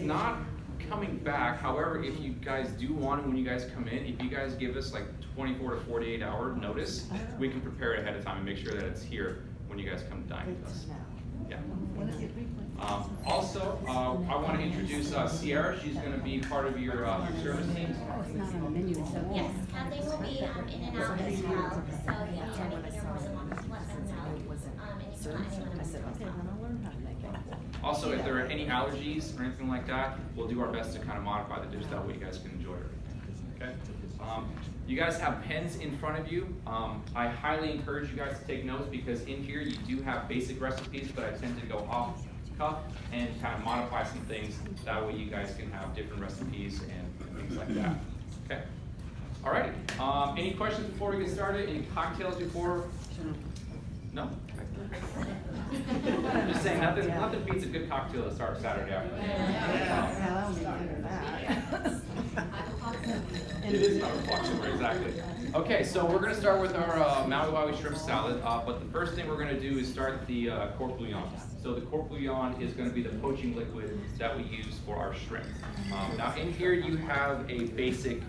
not coming back. However, if you guys do want it when you guys come in, if you guys give us like 24 to 48 hour notice, we can prepare it ahead of time and make sure that it's here when you guys come dine with us. Yeah. Also, I want to introduce Sierra. She's going to be part of your service team. Oh, it's not on the menu, so. Yes, Kathy will be in and out as well. So if you need anything, you're more than welcome to let us know. And you can let anyone I said, okay, then I'll learn how to make it. Also, if there are any allergies or anything like that, we'll do our best to kind of modify the dish that way you guys can enjoy it. Okay? You guys have pens in front of you. I highly encourage you guys to take notes because in here you do have basic recipes, but I tend to go off cuff and kind of modify some things. That way you guys can have different recipes and things like that. Okay? Alrighty. Any questions before we get started? Any cocktails before? No? I'm just saying, nothing beats a good cocktail to start Saturday afternoon. It is not a clock, exactly. Okay, so we're going to start with our Maui Wowie shrimp salad, but the first thing we're going to do is start the court bouillon. So the court bouillon is going to be the poaching liquid that we use for our shrimp. Now in here you have a basic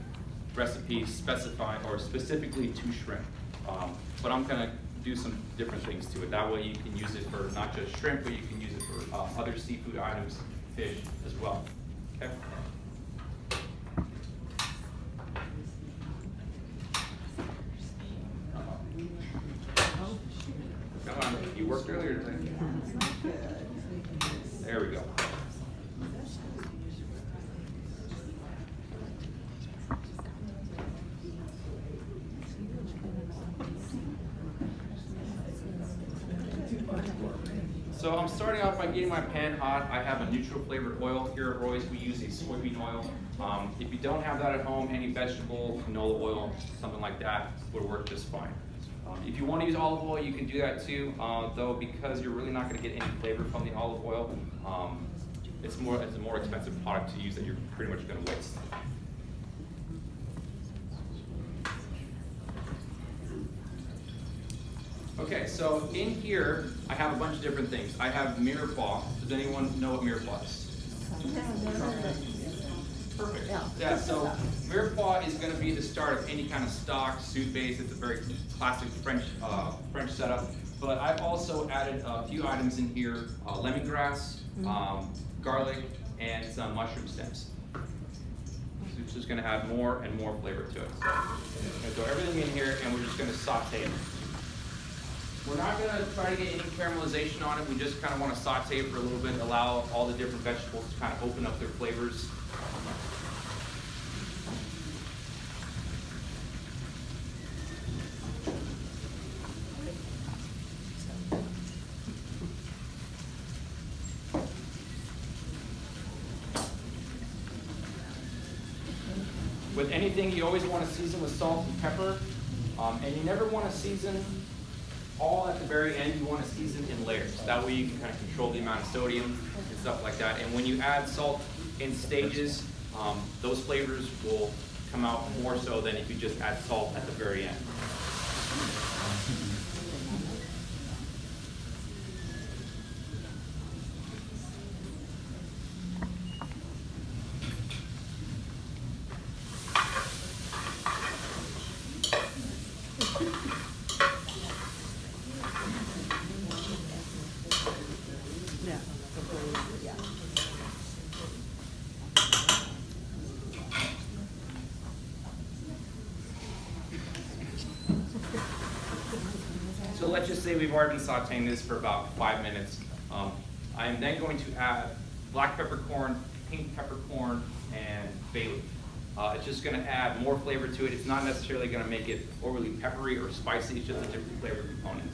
recipe specifying or specifically to shrimp, but I'm going to do some different things to it. That way you can use it for not just shrimp, but you can use it for other seafood items, fish as well. Okay. Come on, you worked earlier today. There we go. So I'm starting off by getting my pan hot. I have a neutral flavored oil. Here at Roy's we use a soybean oil. If you don't have that at home, any vegetable, canola oil, something like that would work just fine. If you want to use olive oil, you can do that too, though because you're really not going to get any flavor from the olive oil, it's a more expensive product to use that you're pretty much going to waste. Okay, so in here, I have a bunch of different things. I have mirepoix. Does anyone know what mirepoix is? Perfect. Yeah, so mirepoix is going to be the start of any kind of stock, soup base. It's a very classic French setup. But I've also added a few items in here, lemongrass, garlic, and some mushroom stems. So it's just going to add more and more flavor to it. So I'm going to throw everything in here, and we're just going to saute it. We're not going to try to get any caramelization on it. We just kind of want to saute it for a little bit, allow all the different vegetables to kind of open up their flavors. With anything, you always want to season with salt and pepper, and you never want to season all at the very end. You want to season in layers. That way you can kind of control the amount of sodium and stuff like that. And when you add salt in stages, those flavors will come out more so than if you just add salt at the very end. So let's just say we've already been sauteing this for about 5 minutes. I am then going to add black peppercorn, pink peppercorn, and bay leaf. It's just going to add more flavor to it. It's not necessarily going to make it overly peppery or spicy. It's just a different flavor component.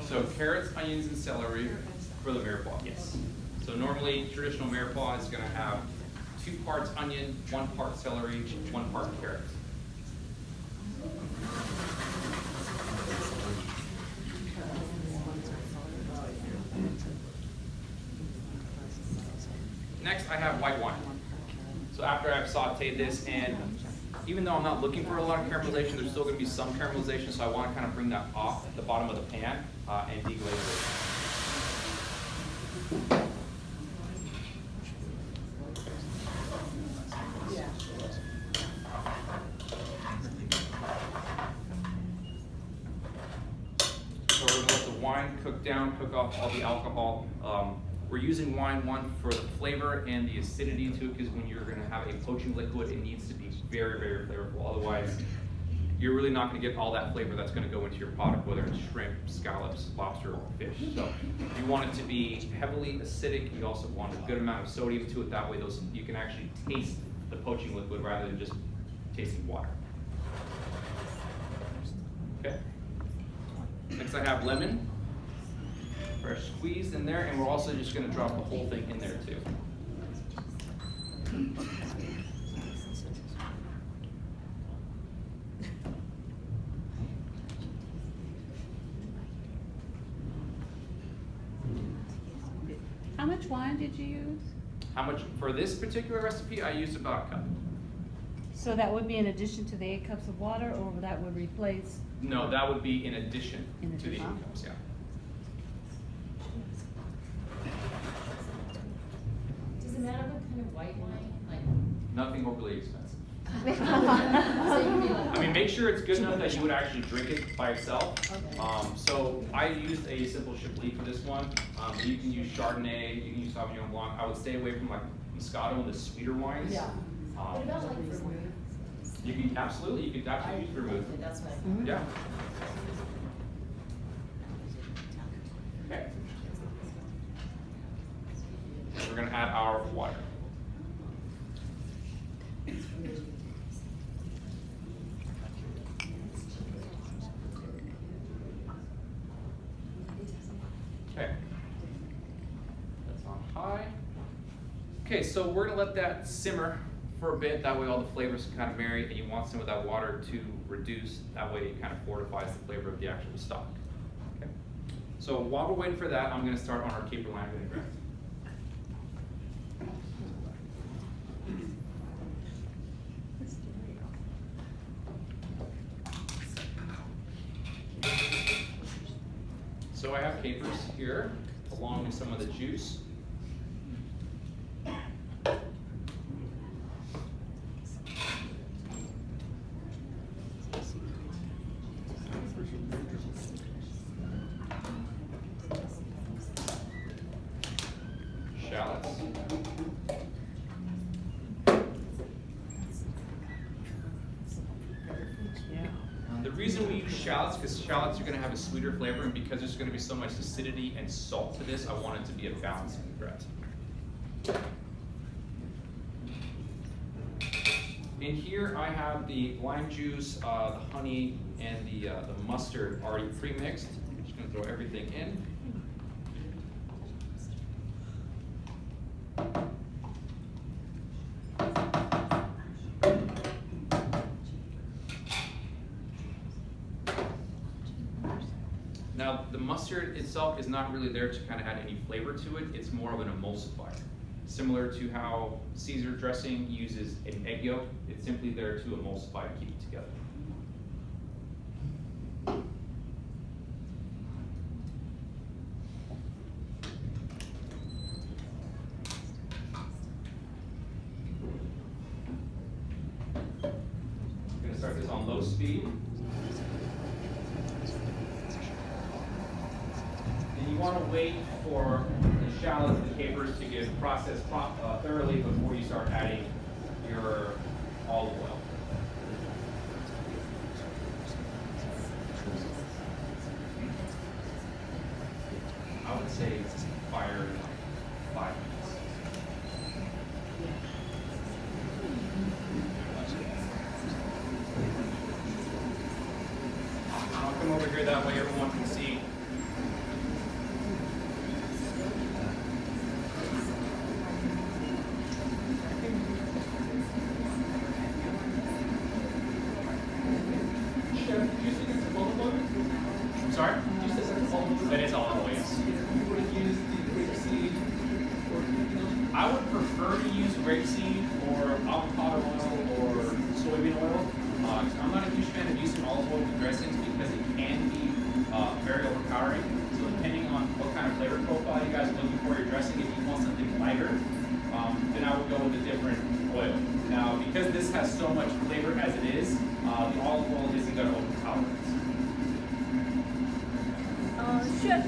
So carrots, onions, and celery for the mirepoix, yes. So normally, traditional mirepoix is going to have 2 parts onion, 1 part celery, 1 part carrot. Next, I have white wine. So after I've sauteed this, and even though I'm not looking for a lot of caramelization, there's still going to be some caramelization, so I want to kind of bring that off the bottom of the pan and deglaze it. So we're going to let the wine cook down, cook off all the alcohol. We're using wine, one, for the flavor and the acidity to it, because when you're going to have a poaching liquid, it needs to be very, very flavorful. Otherwise, you're really not going to get all that flavor that's going to go into your product, whether it's shrimp, scallops, lobster, or fish. So you want it to be heavily acidic. You also want a good amount of sodium to it. That way, you can actually taste the poaching liquid rather than just tasting water. Okay. Next, I have lemon. Fresh squeezed in there, and we're also just going to drop the whole thing in there too. How much wine did you use? How much for this particular recipe? I used about a cup. So that would be in addition to the 8 cups of water, or that would replace? No, that would be in addition In to the 8 addition. cups. Yeah. Does it matter what kind of white wine? Like, Nothing overly expensive. so you can be like, I mean, make sure it's good enough that you would actually drink it by itself. Okay. So I used a simple Chablis for this one. You can use Chardonnay, you can use Sauvignon Blanc. I would stay away from like Moscato and the sweeter wines. yeah. What about like vermouth? You can absolutely use vermouth. That's what. Mhm. Yeah. Okay. And we're gonna add our water. Okay. That's on high. Okay, so we're gonna let that simmer for a bit. That way all the flavors can kind of marry, and you want some of that water to reduce. That way it kind of fortifies the flavor of the actual stock. Okay. So while we're waiting for that, I'm gonna start on our caper lime vinaigrette. So I have capers here, along with some of the juice. Shallots. Yeah. The reason we use shallots is because shallots are going to have a sweeter flavor, and because there's going to be so much acidity and salt to this, I want it to be a balanced vinaigrette. In here, I have the lime juice, the honey, and the mustard already pre-mixed. I'm just going to throw everything in. Now, the mustard itself is not really there to kind of add any flavor to it. It's more of an emulsifier. Similar to how Caesar dressing uses an egg yolk, it's simply there to emulsify and keep it together. I'm going to start this on low speed. You want to wait for the shallots and the capers to get processed thoroughly before you start adding your olive oil. I would say fire in like 5 minutes. I'll come over here, that way everyone can see. I would prefer to use grapeseed or avocado oil or soybean oil. I'm not a huge fan of using olive oil with dressings because it can be very overpowering. So depending on what kind of flavor profile you guys are looking for your dressing, if you want something lighter, then I would go with a different oil. Now, because this has so much flavor as it is, the olive oil isn't going to overpower it. Chef.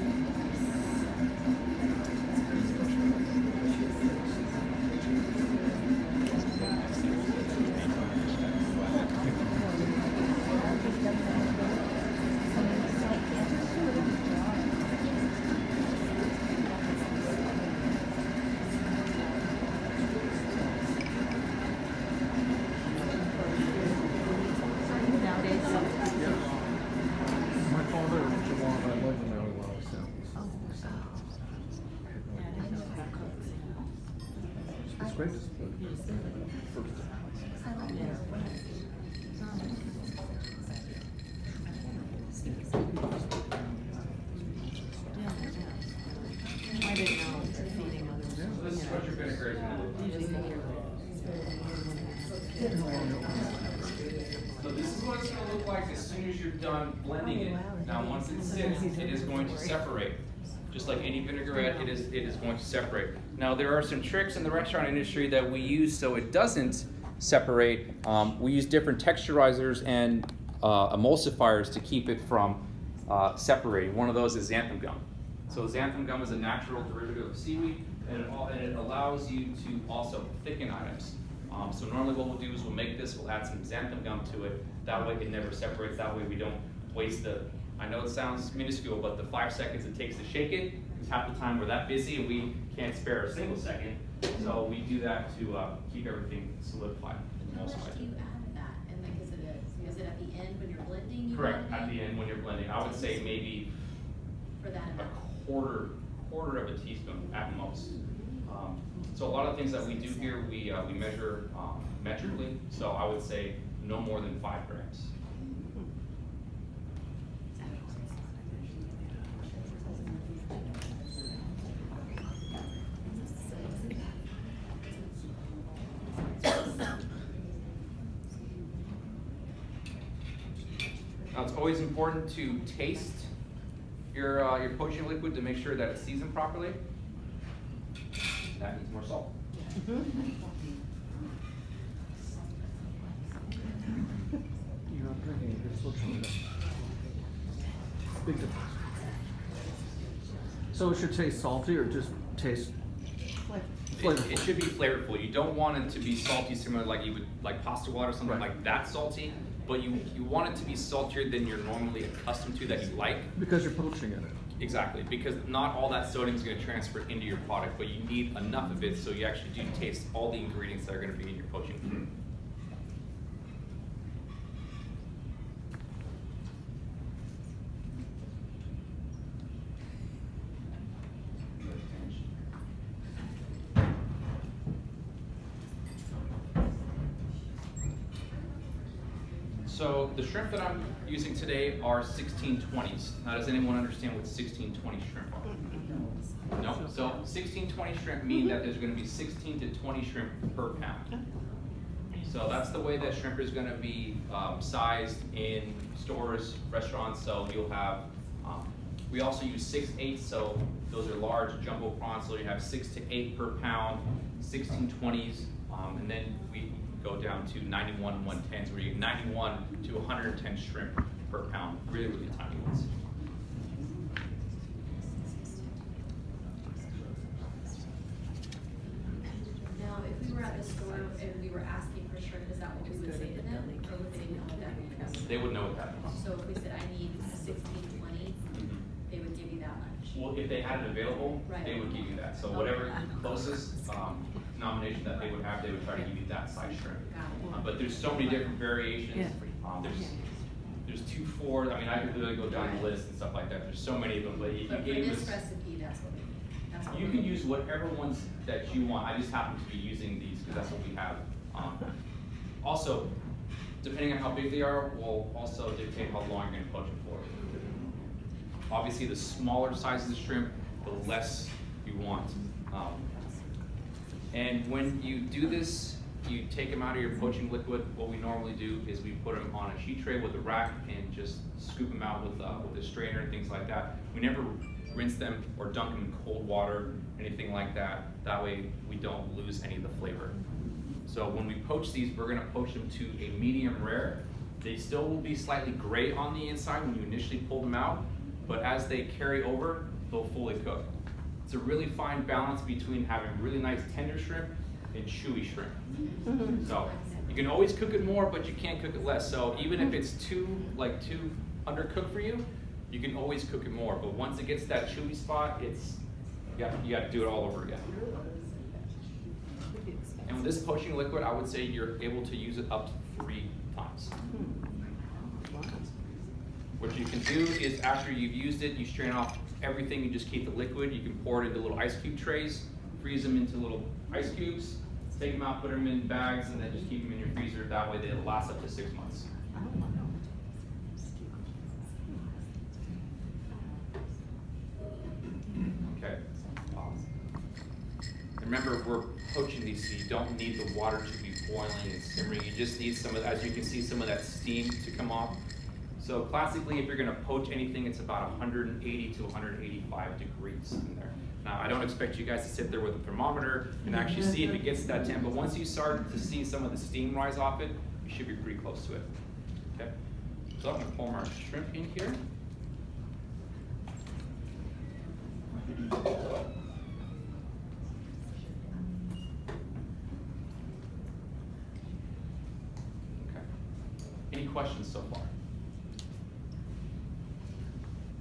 I didn't know feeding others. So this is what your vinegar is going to look like. So this is what it's going to look like as soon as you're done blending it. Now once it sits, it is going to separate. Just like any vinaigrette, it is going to separate. Now there are some tricks in the restaurant industry that we use so it doesn't separate. We use different texturizers and emulsifiers to keep it from separating. One of those is xanthan gum. So xanthan gum is a natural derivative of seaweed, and it allows you to also thicken items. So normally what we'll do is we'll make this, we'll add some xanthan gum to it. That way it never separates. That way we don't waste the, I know it sounds minuscule, but the 5 seconds it takes to shake it, because half the time we're that busy and we can't spare a single second. So we do that to keep everything solidified. How much do you add that? And like, is it at the end when you're blending? You Correct, add at the end when you're blending. I would say maybe for that a amount? quarter of a teaspoon at most. So a lot of things that we do here, we measure metrically. So I would say no more than 5 grams. Now it's always important to taste your poaching liquid to make sure that it's seasoned properly. That needs more salt. You're not drinking it, you're switching it. Big difference. So it should taste salty or just taste flavorful? It should be flavorful. You don't want it to be salty, similar like you would like pasta water, something Right. like that salty. But you want it to be saltier than you're normally accustomed to that you like. Because you're poaching in it. Exactly, because not all that sodium is going to transfer into your product, but you need enough of it so you actually do taste all the ingredients that are going to be in your poaching food. So the shrimp that I'm using today are 1620s. Now, does anyone understand what 1620 shrimp are? No. So 1620 shrimp mean that there's going to be 16 to 20 shrimp per pound. So that's the way that shrimp is going to be sized in stores, restaurants. So you'll have, we also use 6/8, so those are large jumbo prawns. So you have 6 to 8 per pound, 1620s, and then we go down to 91 110s, where you get 91 to 110 shrimp per pound, really, really tiny ones. Now, if we were at the store and we were asking for shrimp, is that what we would say to them? Or would they know what that means? They would know what that means. So if we said, I need 1620, they would give you that much? Well, if they had it available, Right. they would give you that. So whatever closest denomination that they would have, they would try to give you that size shrimp. Got it. But there's so many different variations. Yeah. There's 2, 4. I mean, I could literally go down the list and stuff like that. There's so many of them, but you But can for give this us. recipe, that's what we need. That's what You we can need. use whatever ones that you want. I just happen to be using these because that's what we have. Also, depending on how big they are, will also dictate how long you're going to poach them for. Obviously, the smaller sizes of shrimp, the less you want. And when you do this, you take them out of your poaching liquid. What we normally do is we put them on a sheet tray with a rack and just scoop them out with a strainer and things like that. We never rinse them or dunk them in cold water, anything like that. That way we don't lose any of the flavor. So when we poach these, we're gonna poach them to a medium rare. They still will be slightly gray on the inside when you initially pull them out, but as they carry over, they'll fully cook. It's a really fine balance between having really nice tender shrimp and chewy shrimp. So you can always cook it more, but you can't cook it less. So even if it's too undercooked for you, you can always cook it more. But once it gets that chewy spot, you got to do it all over again. And with this poaching liquid, I would say you're able to use it up to 3 times. What you can do is after you've used it, you strain off everything, you just keep the liquid. You can pour it into little ice cube trays, freeze them into little ice cubes, take them out, put them in bags, and then just keep them in your freezer. That way they'll last up to 6 months. Okay. Remember, we're poaching these, so you don't need the water to be boiling and simmering. You just need some of, as you can see, some of that steam to come off. So classically, if you're gonna poach anything, it's about 180 to 185 degrees in there. Now, I don't expect you guys to sit there with a thermometer and actually see if it gets to that temp, but once you start to see some of the steam rise off it, you should be pretty close to it. Okay? So I'm gonna pour my shrimp in here. Okay. Any questions so far?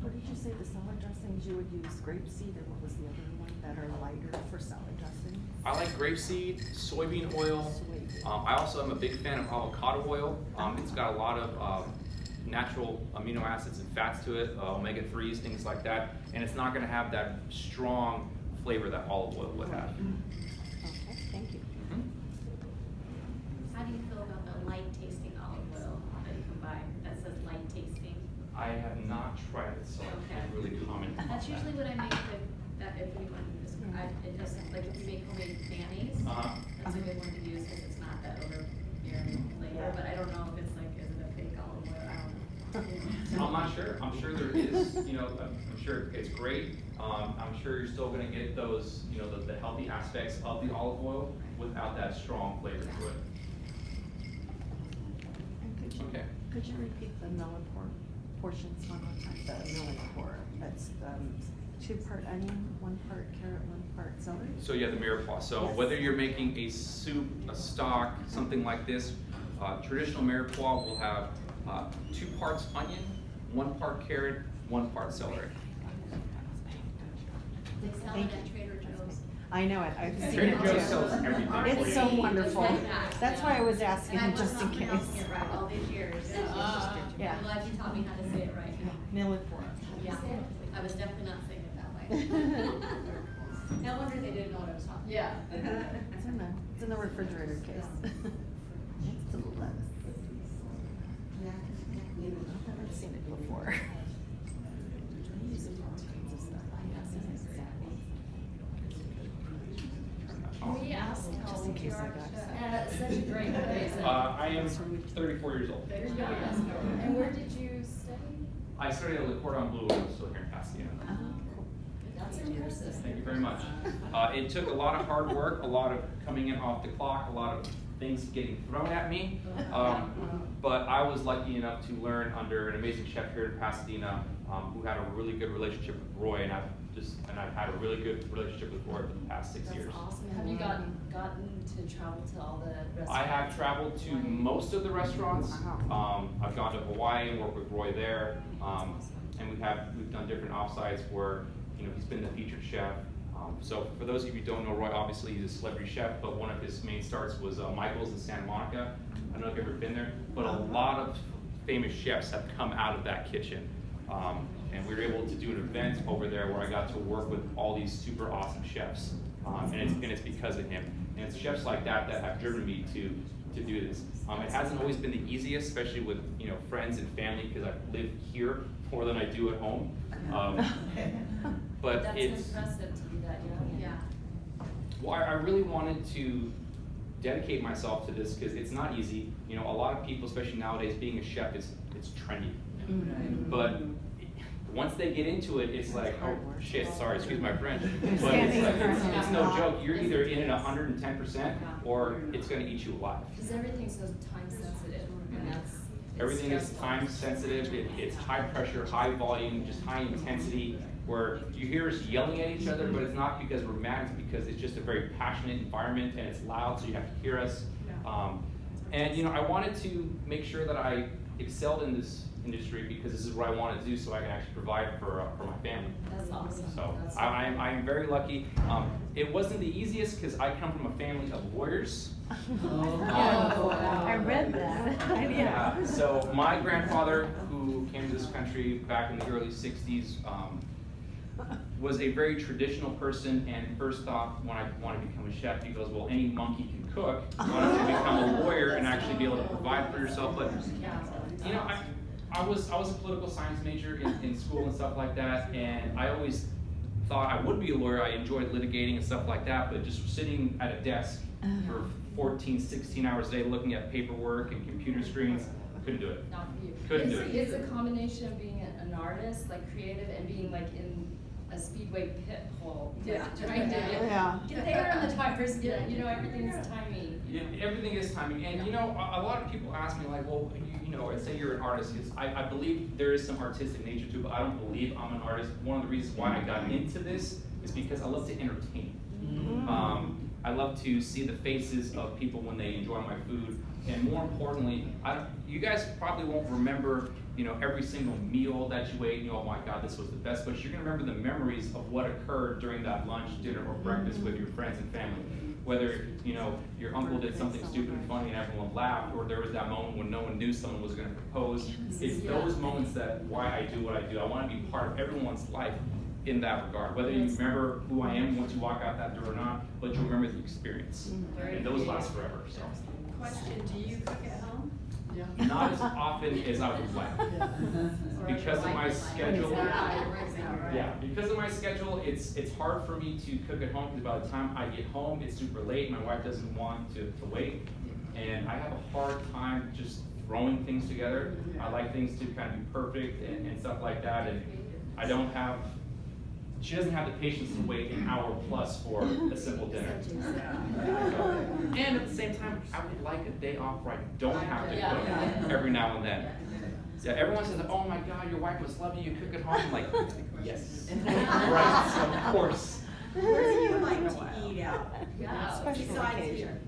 What did you say, the salad dressings, you would use grapeseed, or what was the other one that are lighter for salad dressing? I like grapeseed, soybean oil. I also am a big fan of avocado oil. It's got a lot of natural amino acids and fats to it, omega-3s, things like that. And it's not gonna have that strong flavor that olive oil would have. Okay, thank you. How do you feel about the light tasting olive oil that you can buy that says light tasting? I have not tried it, so I can't really comment on That's that. usually what I make with, that if anyone describe, it just, like if you make homemade mayonnaise, that's a good one to use because it's not that overbearing flavor, but I don't know if it's like, is it a fake olive oil, I don't know. I'm not sure. I'm sure there is, I'm sure it's great. I'm sure you're still gonna get those, the healthy aspects of the olive oil without that strong flavor to it. And Okay. could you repeat the melon portions one more time? The melon pour, that's 2-part onion, 1-part carrot, 1-part celery? So yeah, the mirepoix. So Yes. whether you're making a soup, a stock, something like this, traditional mirepoix will have 2 parts onion, 1 part carrot, 1 part celery. They sell it Thank at you. Trader Joe's. I know it, I've seen Trader it Joe's too. sells everything for It's you. so wonderful. Just like that, That's yeah. why I was asking, And I was just in not pronouncing case. it right all these years. Yeah. I'm glad you taught me how to say it right. Melon pour. Yeah, I was definitely not saying it that way. No wonder they didn't know what I was talking about. Yeah. It's in the refrigerator case. Next to the lettuce. I've seen it before. Can we ask how Just in old you case I are? got Such a great place. I am 34 years old. And where did you study? I studied at Le Cordon Bleu when I was still here in Pasadena. That's impressive. Thank you very much. It took a lot of hard work, a lot of coming in off the clock, a lot of things getting thrown at me. But I was lucky enough to learn under an amazing chef here in Pasadena who had a really good relationship with Roy, and I've had a really good relationship with Roy for the past 6 years. That's awesome. Have you gotten to travel to all the restaurants? I have traveled to most of the restaurants. I've gone to Hawaii and worked with Roy there, and we've done different offsites where he's been the featured chef. So for those of you who don't know Roy, obviously he's a celebrity chef, but one of his main starts was Michael's in Santa Monica. I don't know if you've ever been there, but a lot of famous chefs have come out of that kitchen. And we were able to do an event over there where I got to work with all these super awesome chefs. And it's because of him. And it's chefs like that that have driven me to do this. It hasn't always been the easiest, especially with friends and family, because I live here more than I do at home. But That's it's impressive to do that, yeah. Well, I really wanted to dedicate myself to this because it's not easy. You know, a lot of people, especially nowadays, being a chef it's trendy. But once they get into it, it's like, oh shit, sorry, excuse my French. But it's no joke. You're either in it 110% or it's gonna eat you alive. Because everything's so time sensitive, and that's. Everything is time sensitive. It's high pressure, high volume, just high intensity, where you hear us yelling at each other, but it's not because we're mad, it's because it's just a very passionate environment and it's loud, so you have to hear us. And you know, I wanted to make sure that I excelled in this industry because this is what I want to do, so I can actually provide for my family. That's awesome. So That's I'm very lucky. It wasn't the easiest because I come from a family of lawyers. I read that. Yeah. So my grandfather, who came to this country back in the early 60s, was a very traditional person, and first thought when I wanted to become a chef, he goes, well, any monkey can cook. Why don't you become a lawyer and actually be able to provide for yourself? But you know, I was a political science major in school and stuff like that, and I always thought I would be a lawyer. I enjoyed litigating and stuff like that, but just sitting at a desk for 14, 16 hours a day looking at paperwork and computer screens, I couldn't do it. Not for you. Couldn't do it. It's a combination of being an artist, like creative, and being like in a speedway pit hole. Yeah. Trying to get there on the tires. Yeah, you know, everything's timing. Yeah, everything is timing, and you know, a lot of people ask me like, well, you know, say you're an artist. I believe there is some artistic nature to it, but I don't believe I'm an artist. One of the reasons why I got into this is because I love to entertain. I love to see the faces of people when they enjoy my food, and more importantly, you guys probably won't remember, you know, every single meal that you ate. You know, oh my God, this was the best. But you're gonna remember the memories of what occurred during that lunch, dinner, or breakfast with your friends and family. Whether, you know, your uncle did something stupid and funny and everyone laughed, or there was that moment when no one knew someone was going to propose. It's those moments that why I do what I do. I want to be part of everyone's life in that regard. Whether you remember who I am once you walk out that door or not, but you'll remember the experience. And those last forever. So. Question, do you cook at home? Not as often as I would like. Because of my schedule. Yeah, because of my schedule, it's hard for me to cook at home because by the time I get home, it's super late. My wife doesn't want to wait. And I have a hard time just throwing things together. I like things to kind of be perfect and stuff like that. And I don't have, she doesn't have the patience to wait an hour plus for a simple dinner. And at the same time, I would like a day off where I don't have to cook every now and then. Yeah, everyone says, oh my God, your wife must love you, you cook at home. I'm like, yes. Right, so of course. Where do you like to eat out? Special occasion.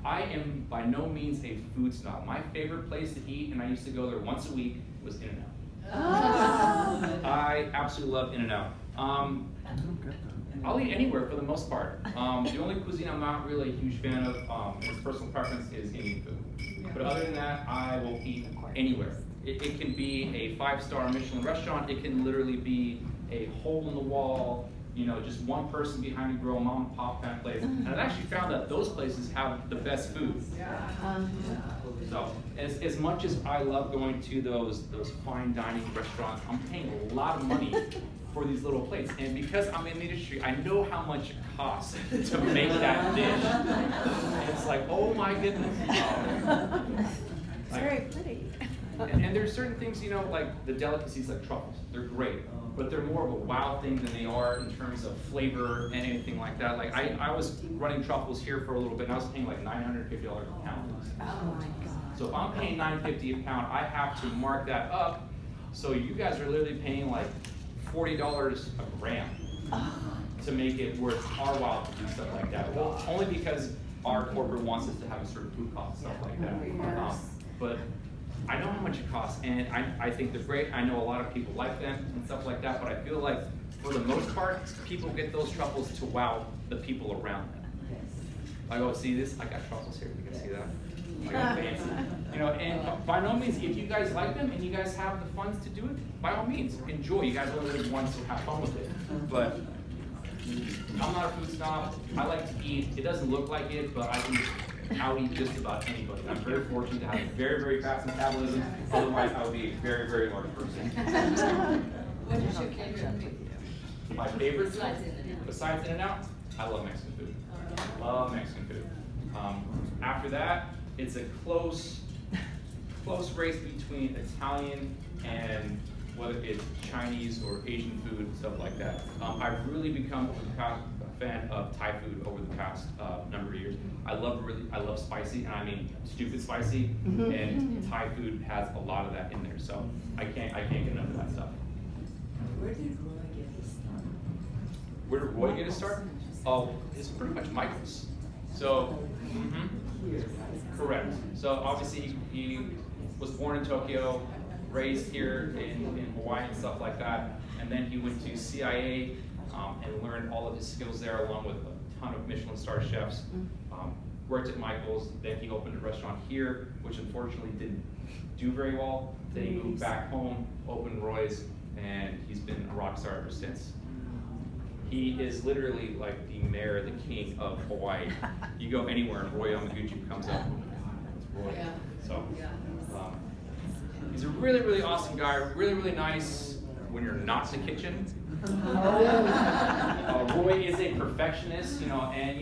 I am by no means a food snob. My favorite place to eat, and I used to go there once a week, was In-N-Out. I absolutely love In-N-Out. I'll eat anywhere for the most part. The only cuisine I'm not really a huge fan of, and it's personal preference, is Indian food. But other than that, I will eat anywhere. It can be a 5-star Michelin restaurant. It can literally be a hole-in-the-wall, you know, just one person behind a grill, mom and pop kind of place. And I've actually found that those places have the best food. So, as much as I love going to those fine dining restaurants, I'm paying a lot of money for these little plates. And because I'm in the industry, I know how much it costs to make that dish. And it's like, oh my goodness. It's very pretty. And there's certain things, you know, like the delicacies like truffles, they're great, but they're more of a wow thing than they are in terms of flavor and anything like that. Like I was running truffles here for a little bit and I was paying like $950 a pound. Oh my God. So if I'm paying $950 a pound, I have to mark that up. So you guys are literally paying like $40 a gram to make it worth our while to do stuff like that. Well, only because our corporate wants us to have a certain food cost, stuff like that. But I know how much it costs, and I think they're great. I know a lot of people like them and stuff like that, but I feel like for the most part, people get those truffles to wow the people around them. I go, see this? I got truffles here. You can see that? I got fancy. You know, and by no means, if you guys like them and you guys have the funds to do it, by all means, enjoy. You guys only live once, so have fun with it. But I'm not a food snob. I like to eat. It doesn't look like it, but I can out-eat just about anybody. I'm very fortunate to have a very, very fast metabolism. Otherwise, I would be a very, very large person. What is your favorite? My favorite Besides In-N-Out. besides In-N-Out, I love Mexican food. Love Mexican food. After that, it's a close race between Italian and whether it's Chinese or Asian food, stuff like that. I've really become a fan of Thai food over the past number of years. I love spicy, and I mean stupid spicy, and Thai food has a lot of that in there. So I can't get enough of that stuff. Where did Roy get his start? Where did Roy get his start? Oh, it's pretty much Michael's. So, correct. So obviously he was born in Tokyo, raised here in Hawaii and stuff like that, and then he went to CIA and learned all of his skills there, along with a ton of Michelin star chefs. Worked at Michael's, then he opened a restaurant here, which unfortunately didn't do very well. Then he moved back home, opened Roy's, and he's been a rock star ever since. He is literally like the mayor, the king of Hawaii. You go anywhere and Roy Yamaguchi comes up. It's Roy. Yeah. So, he's a really, really awesome guy, really, really nice when you're not in the kitchen. Roy is a perfectionist, and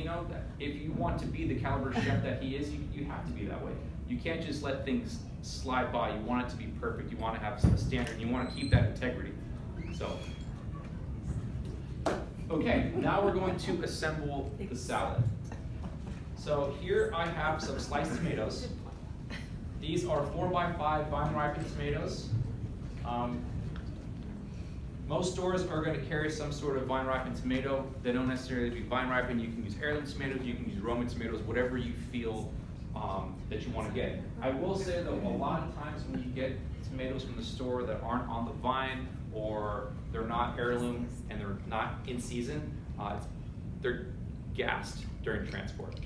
if you want to be the caliber chef that he is, you have to be that way. You can't just let things slide by. You want it to be perfect. You want to have a standard. You want to keep that integrity. So, okay, now we're going to assemble the salad. So here I have some sliced tomatoes. These are 4x5 vine ripened tomatoes. Most stores are going to carry some sort of vine ripened tomato. They don't necessarily be vine ripened. You can use heirloom tomatoes, you can use Roman tomatoes, whatever you feel that you want to get. I will say though, a lot of times when you get tomatoes from the store that aren't on the vine, or they're not heirloom and they're not in season, they're gassed during transport.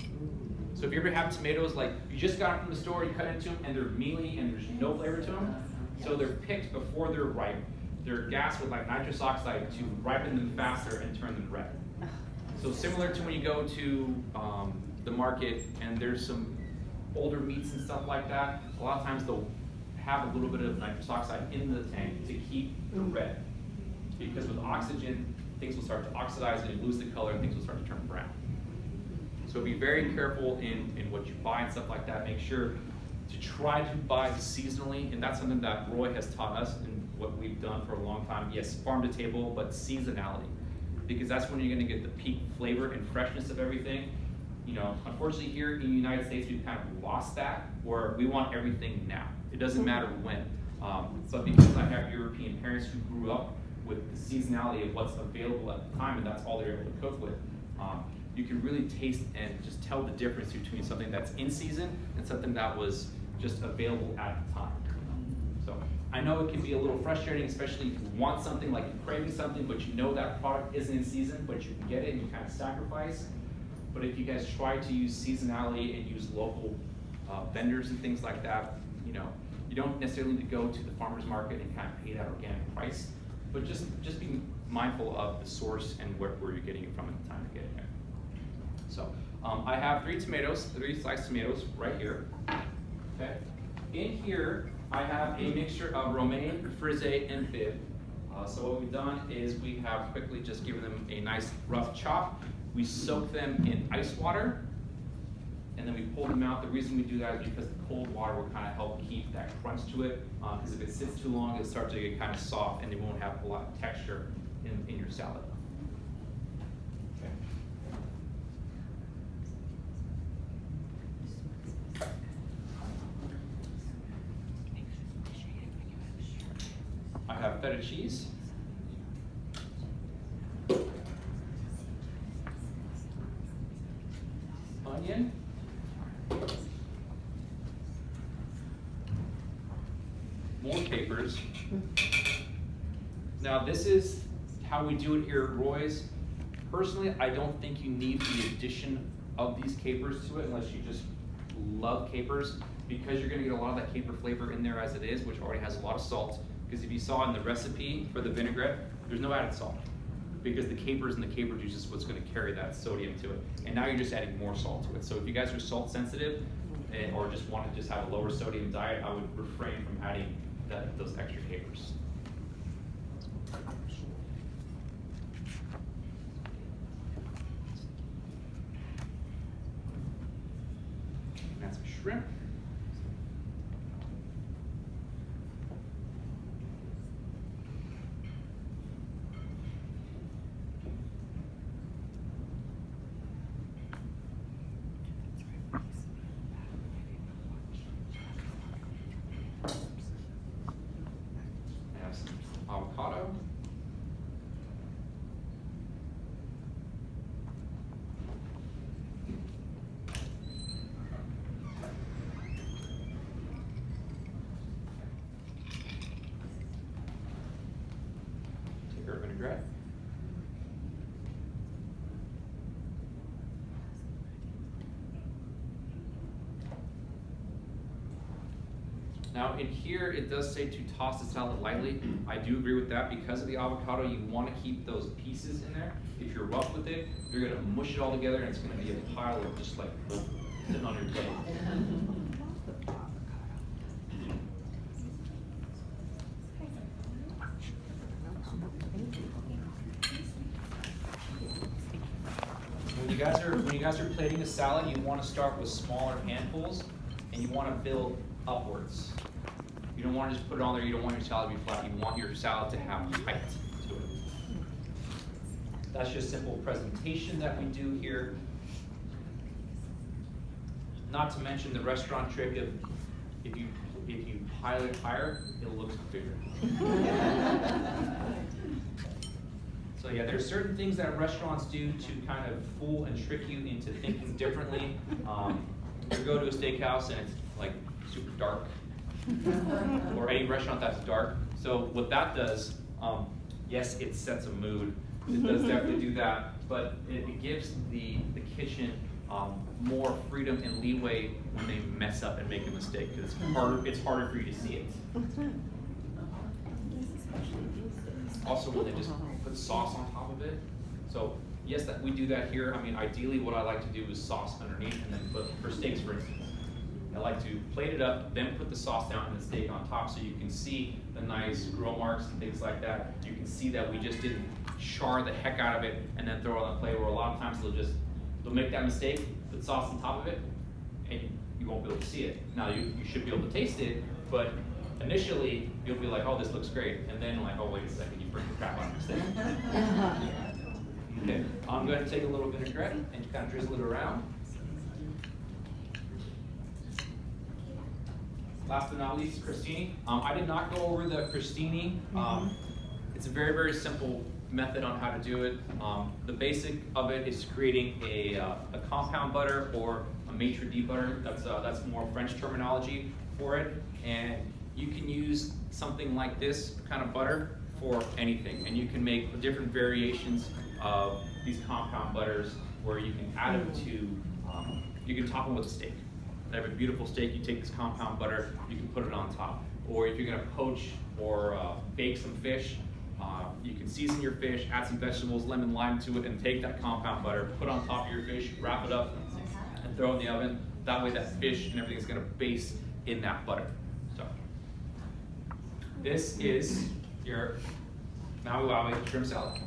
So if you ever have tomatoes, like you just got them from the store, you cut into them and they're mealy and there's no flavor to them, so they're picked before they're ripe. They're gassed with like nitrous oxide to ripen them faster and turn them red. So similar to when you go to the market and there's some older meats and stuff like that, a lot of times they'll have a little bit of nitrous oxide in the tank to keep the red. Because with oxygen, things will start to oxidize and you lose the color and things will start to turn brown. So be very careful in what you buy and stuff like that. Make sure to try to buy seasonally, and that's something that Roy has taught us and what we've done for a long time. Yes, farm to table, but seasonality. Because that's when you're gonna get the peak flavor and freshness of everything. Unfortunately here in the United States, we've kind of lost that, where we want everything now. It doesn't matter when. But because I have European parents who grew up with the seasonality of what's available at the time, and that's all they're able to cook with, you can really taste and just tell the difference between something that's in season and something that was just available at the time. So I know it can be a little frustrating, especially if you want something, like you're craving something, but you know that product isn't in season, but you can get it and you kind of sacrifice. But if you guys try to use seasonality and use local vendors and things like that, you don't necessarily need to go to the farmer's market and kind of pay that organic price, but just be mindful of the source and where you're getting it from at the time to get it there. So I have 3 sliced tomatoes right here. Okay. In here, I have a mixture of romaine, frisee, and bib. So what we've done is we have quickly just given them a nice rough chop. We soak them in ice water, and then we pull them out. The reason we do that is because the cold water will kind of help keep that crunch to it, because if it sits too long, it'll start to get kind of soft, and it won't have a lot of texture in your salad. Okay. I have feta cheese. Onion. More capers. Now this is how we do it here at Roy's. Personally, I don't think you need the addition of these capers to it unless you just love capers, because you're gonna get a lot of that caper flavor in there as it is, which already has a lot of salt. Because if you saw in the recipe for the vinaigrette, there's no added salt, because the capers and the caper juice is what's going to carry that sodium to it. And now you're just adding more salt to it. So if you guys are salt sensitive or just want to just have a lower sodium diet, I would refrain from adding those extra capers. add some shrimp. Have some avocado. Take our vinaigrette. Now in here, it does say to toss the salad lightly. I do agree with that. Because of the avocado, you want to keep those pieces in there. If you're rough with it, you're gonna mush it all together and it's gonna be a pile of just like sitting on your plate. When you guys are plating a salad, you want to start with smaller handfuls and you want to build upwards. You don't want to just put it on there, you don't want your salad to be flat, you want your salad to have height to it. That's just simple presentation that we do here. Not to mention the restaurant trick of if you pile it higher, it looks bigger. So yeah, there's certain things that restaurants do to kind of fool and trick you into thinking differently. You go to a steakhouse and it's like super dark, or any restaurant that's dark. So what that does, yes, it sets a mood. It does definitely do that, but it gives the kitchen more freedom and leeway when they mess up and make a mistake, because it's harder for you to see it. Also, when they just put sauce on top of it. So yes, that we do that here. I mean, ideally, what I like to do is sauce underneath, and then put, for steaks, for instance, I like to plate it up, then put the sauce down and the steak on top, so you can see the nice grill marks and things like that. You can see that we just didn't char the heck out of it and then throw it on the plate. Where a lot of times they'll make that mistake, put sauce on top of it, and you won't be able to see it. Now you should be able to taste it, but initially you'll be like, oh, this looks great, and then like, oh, wait a second, you burnt the crap out of the steak. Okay, I'm going to take a little vinaigrette and kind of drizzle it around. Last but not least, crostini. I did not go over the crostini. It's a very, very simple method on how to do it. The basic of it is creating a compound butter or a maitre d' butter. That's more French terminology for it. And you can use something like this kind of butter for anything. And you can make different variations of these compound butters where you can add them to, you can top them with a steak. If you have a beautiful steak, you take this compound butter, you can put it on top. Or if you're gonna poach or bake some fish, you can season your fish, add some vegetables, lemon, lime to it, and take that compound butter, put on top of your fish, wrap it up, and throw it in the oven. That way that fish and everything is gonna base in that butter. So, this is your Maui Wowie shrimp salad.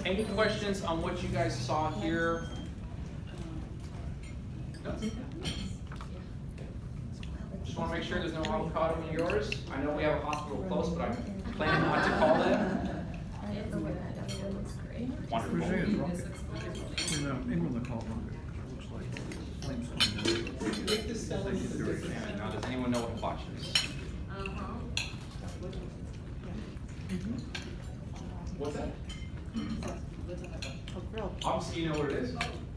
Any questions on what you guys saw here? No? Just want to make sure there's no avocado in yours. I know we have a hospital close, but I plan not to call it. Wonderful. England they call it rocket. It looks like flames coming down. Now, does anyone know what hibachi is? What's that? Obviously, you know what it is.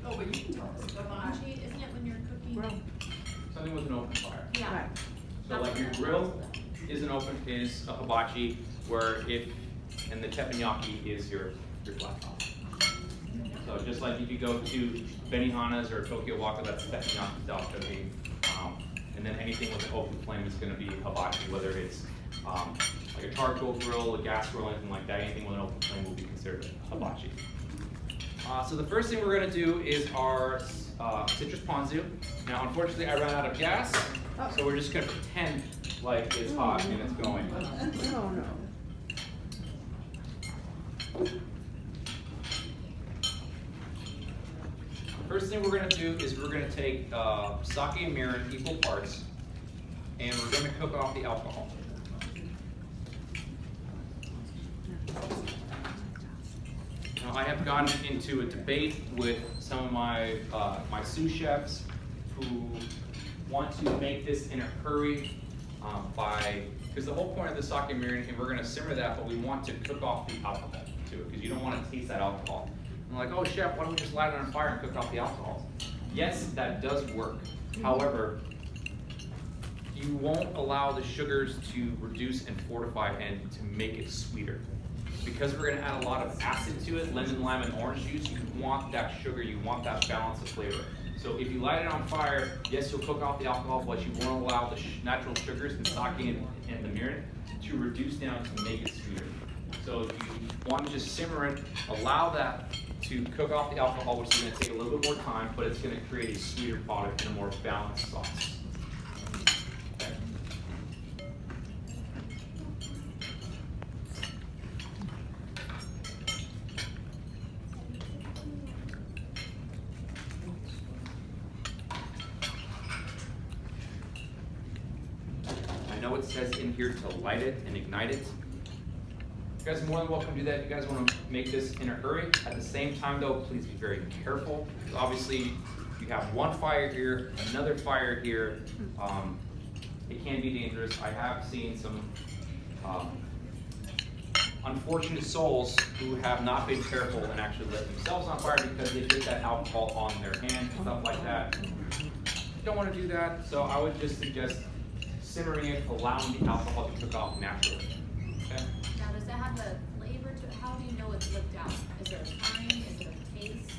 Oh, but you can tell us. Hibachi, isn't it when you're cooking? Something with an open fire. Yeah. So like your grill is a hibachi, where and the teppanyaki is your flat top. So just like if you go to Benihana's or Tokyo Waka, that's teppanyaki style cooking. And then anything with an open flame is going to be hibachi, whether it's like a charcoal grill, a gas grill, anything like that. Anything with an open flame will be considered hibachi. So the first thing we're going to do is our citrus ponzu. Now, unfortunately, I ran out of gas, so we're just going to pretend like it's hot and it's going. Oh, no. First thing we're gonna do is we're gonna take sake and mirin equal parts, and we're gonna cook off the alcohol. Now, I have gotten into a debate with some of my my sous chefs who want to make this in a hurry because the whole point of the sake and mirin, and we're gonna simmer that, but we want to cook off the alcohol too, because you don't want to taste that alcohol. I'm like, oh chef, why don't we just light it on fire and cook off the alcohol? Yes, that does work. However, you won't allow the sugars to reduce and fortify and to make it sweeter. Because we're gonna add a lot of acid to it, lemon, lime, and orange juice, you want that sugar, you want that balance of flavor. So if you light it on fire, yes, you'll cook off the alcohol, but you won't allow the natural sugars in sake and the mirin to reduce down to make it sweeter. So if you want to just simmer it, allow that to cook off the alcohol, which is going to take a little bit more time, but it's going to create a sweeter product and a more balanced sauce. Okay. I know it says in here to light it and ignite it. You guys are more than welcome to do that if you guys want to make this in a hurry. At the same time though, please be very careful. Obviously, you have one fire here, another fire here. It can be dangerous. I have seen some unfortunate souls who have not been careful and actually lit themselves on fire because they get that alcohol on their hand, stuff like that. You don't want to do that, so I would just suggest simmering it, allowing the alcohol to cook off naturally. Okay? Now, does that have a flavor to it? How do you know it's licked out? Is there a time? Is there a taste?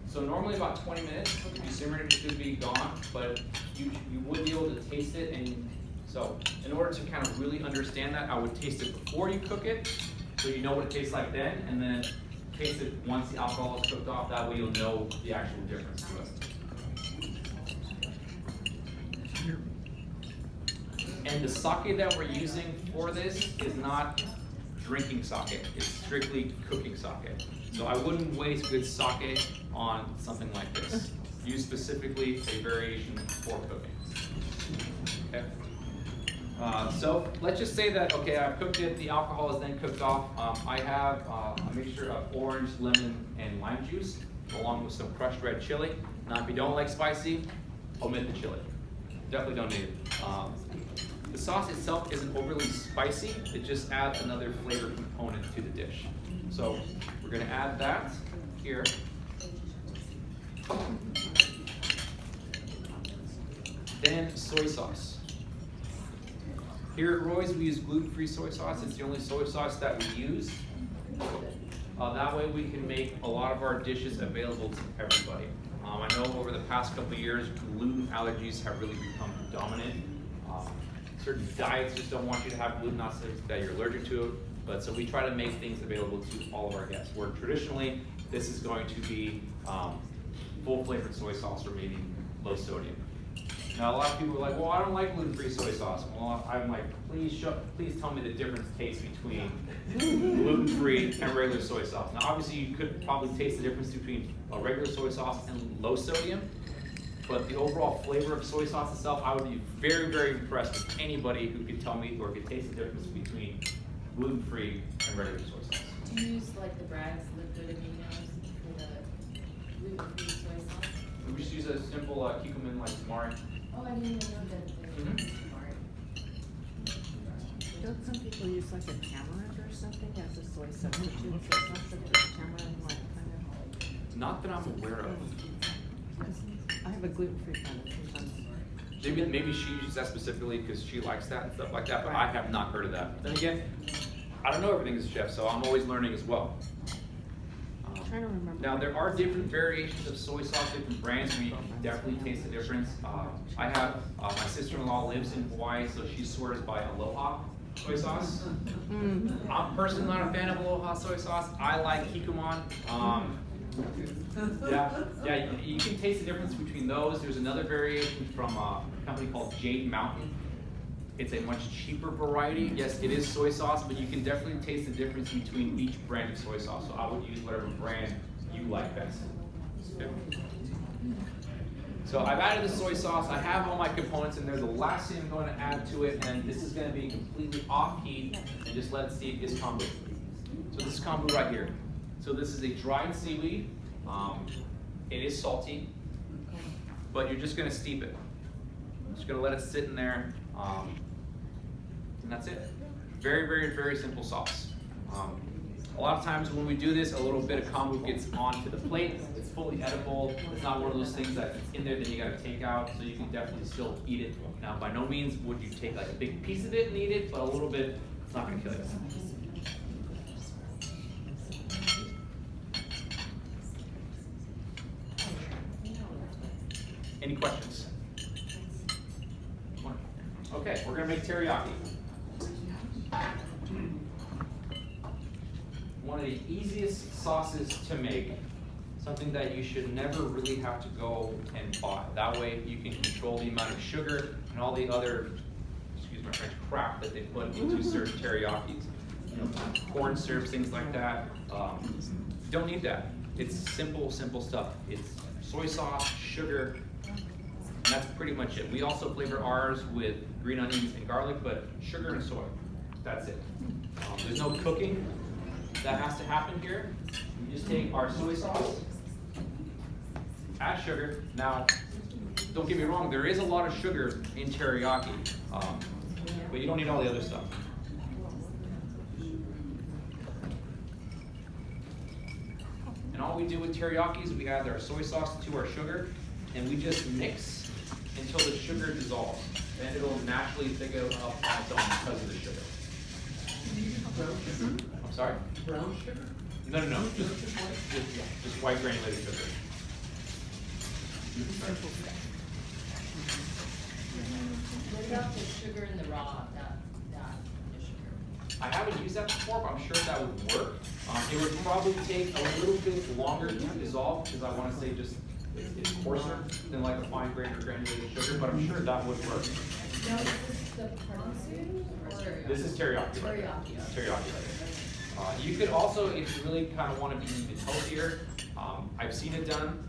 So normally about 20 minutes, if you simmer it, it should be gone, but you would be able to taste it. And so in order to kind of really understand that, I would taste it before you cook it, so you know what it tastes like then, and then taste it once the alcohol is cooked off. That way you'll know the actual difference to it. And the sake that we're using for this is not drinking sake, it's strictly cooking sake. So I wouldn't waste good sake on something like this. Use specifically a variation for cooking. Okay. So let's just say that, okay, I've cooked it, the alcohol is then cooked off. I have a mixture of orange, lemon, and lime juice, along with some crushed red chili. Now if you don't like spicy, omit the chili. Definitely don't need it. The sauce itself isn't overly spicy, it just adds another flavor component to the dish. So we're gonna add that here. Then soy sauce. Here at Roy's, we use gluten-free soy sauce. It's the only soy sauce that we use. That way we can make a lot of our dishes available to everybody. I know over the past couple of years, gluten allergies have really become dominant. Certain diets just don't want you to have gluten, not that you're allergic to it, but so we try to make things available to all of our guests. Where traditionally, this is going to be full flavored soy sauce or maybe low sodium. Now a lot of people are like, well, I don't like gluten-free soy sauce. Well, I'm like, please tell me the difference taste between gluten-free and regular soy sauce. Now obviously you could probably taste the difference between a regular soy sauce and low sodium, but the overall flavor of soy sauce itself, I would be very, very impressed with anybody who could tell me or could taste the difference between gluten-free and regular soy sauce. Do you use like the Bragg's liquid aminos for the gluten-free soy sauce? We just use a simple kikkoman like tamari. Oh, I didn't even know that they used tamari. Don't some people use like a tamarind or something as a soy substitute? So it's not such a tamarind like kind of. Not that I'm aware of. I have a gluten-free kind of sometimes. Maybe she uses that specifically because she likes that and stuff like that, but I have not heard of that. Then again, I don't know everything as a chef, so I'm always learning as well. I'm trying to remember. Now there are different variations of soy sauce, different brands where you can definitely taste the difference. I have, my sister-in-law lives in Hawaii, so she swears by Aloha soy sauce. I'm personally not a fan of Aloha soy sauce. I like kikkoman. Yeah, you can taste the difference between those. There's another variation from a company called Jade Mountain. It's a much cheaper variety. Yes, it is soy sauce, but you can definitely taste the difference between each brand of soy sauce. So I would use whatever brand you like best. Okay. So I've added the soy sauce. I have all my components in there. The last thing I'm going to add to it, and this is going to be completely off heat, and just let it steep, is kombu. So this is kombu right here. So this is a dried seaweed. It is salty, but you're just going to steep it. Just going to let it sit in there, and that's it. Very, very, very simple sauce. A lot of times when we do this, a little bit of kombu gets onto the plate. It's fully edible. It's not one of those things that's in there that you gotta take out, so you can definitely still eat it. Now, by no means would you take like a big piece of it and eat it, but a little bit, it's not gonna kill you. Any questions? Okay, we're gonna make teriyaki. One of the easiest sauces to make, something that you should never really have to go and buy. That way you can control the amount of sugar and all the other, excuse my French, crap that they put into certain teriyakis. You know, corn syrup, things like that. Don't need that. It's simple, simple stuff. It's soy sauce, sugar, and that's pretty much it. We also flavor ours with green onions and garlic, but sugar and soy. That's it. There's no cooking that has to happen here. We just take our soy sauce, add sugar. Now, don't get me wrong, there is a lot of sugar in teriyaki, but you don't need all the other stuff. And all we do with teriyaki is we add our soy sauce to our sugar, and we just mix until the sugar dissolves. And it'll naturally thicken up on its own because of the sugar. I'm sorry? Brown sugar? No, just white granulated sugar. What about the sugar in the raw, that sugar? I haven't used that before, but I'm sure that would work. It would probably take a little bit longer to dissolve because I want to say just it's coarser than like a fine grained or granulated sugar, but I'm sure that would work. Now, is this the Ponzu or teriyaki? This is teriyaki. Right? Teriyaki. Teriyaki. Right? You could also, if you really kind of want to be even healthier, I've seen it done.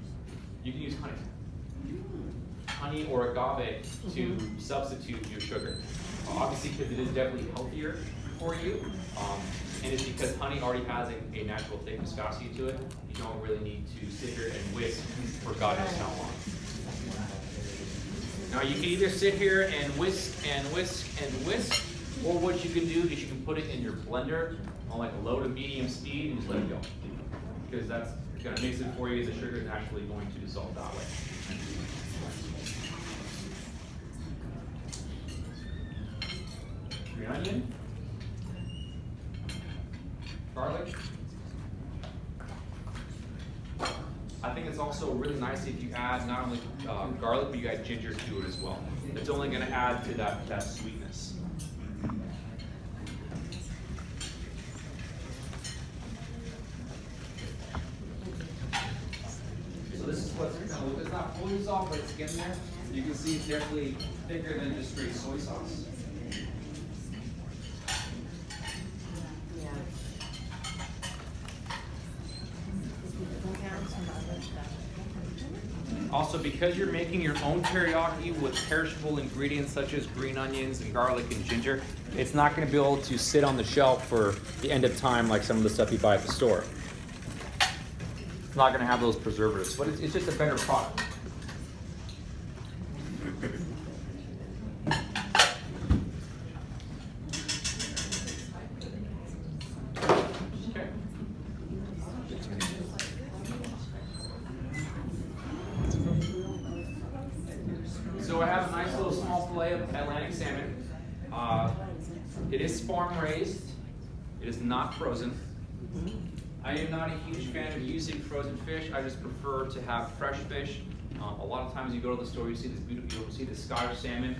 You can use honey. Honey or agave to substitute your sugar. Obviously, because it is definitely healthier for you, and it's because honey already has a natural thick viscosity to it. You don't really need to sit here and whisk for God knows how long. Now you can either sit here and whisk and whisk and whisk, or what you can do is you can put it in your blender on like a low to medium speed and just let it go. Because that's gonna mix it for you, the sugar is actually going to dissolve that way. Green onion, garlic. I think it's also really nice if you add not only garlic, but you add ginger to it as well. It's only going to add to that sweetness. So this is what's going to look. It's not fully dissolved, but it's getting there. You can see it's definitely thicker than just straight soy sauce. Also, because you're making your own teriyaki with perishable ingredients such as green onions and garlic and ginger, it's not going to be able to sit on the shelf for the end of time like some of the stuff you buy at the store. It's not going to have those preservatives, but it's just a better product. So I have a nice little small fillet of Atlantic salmon. It is farm raised. It is not frozen. I am not a huge fan of using frozen fish. I just prefer to have fresh fish. A lot of times you go to the store, you see this beautiful, you'll see the Scottish salmon.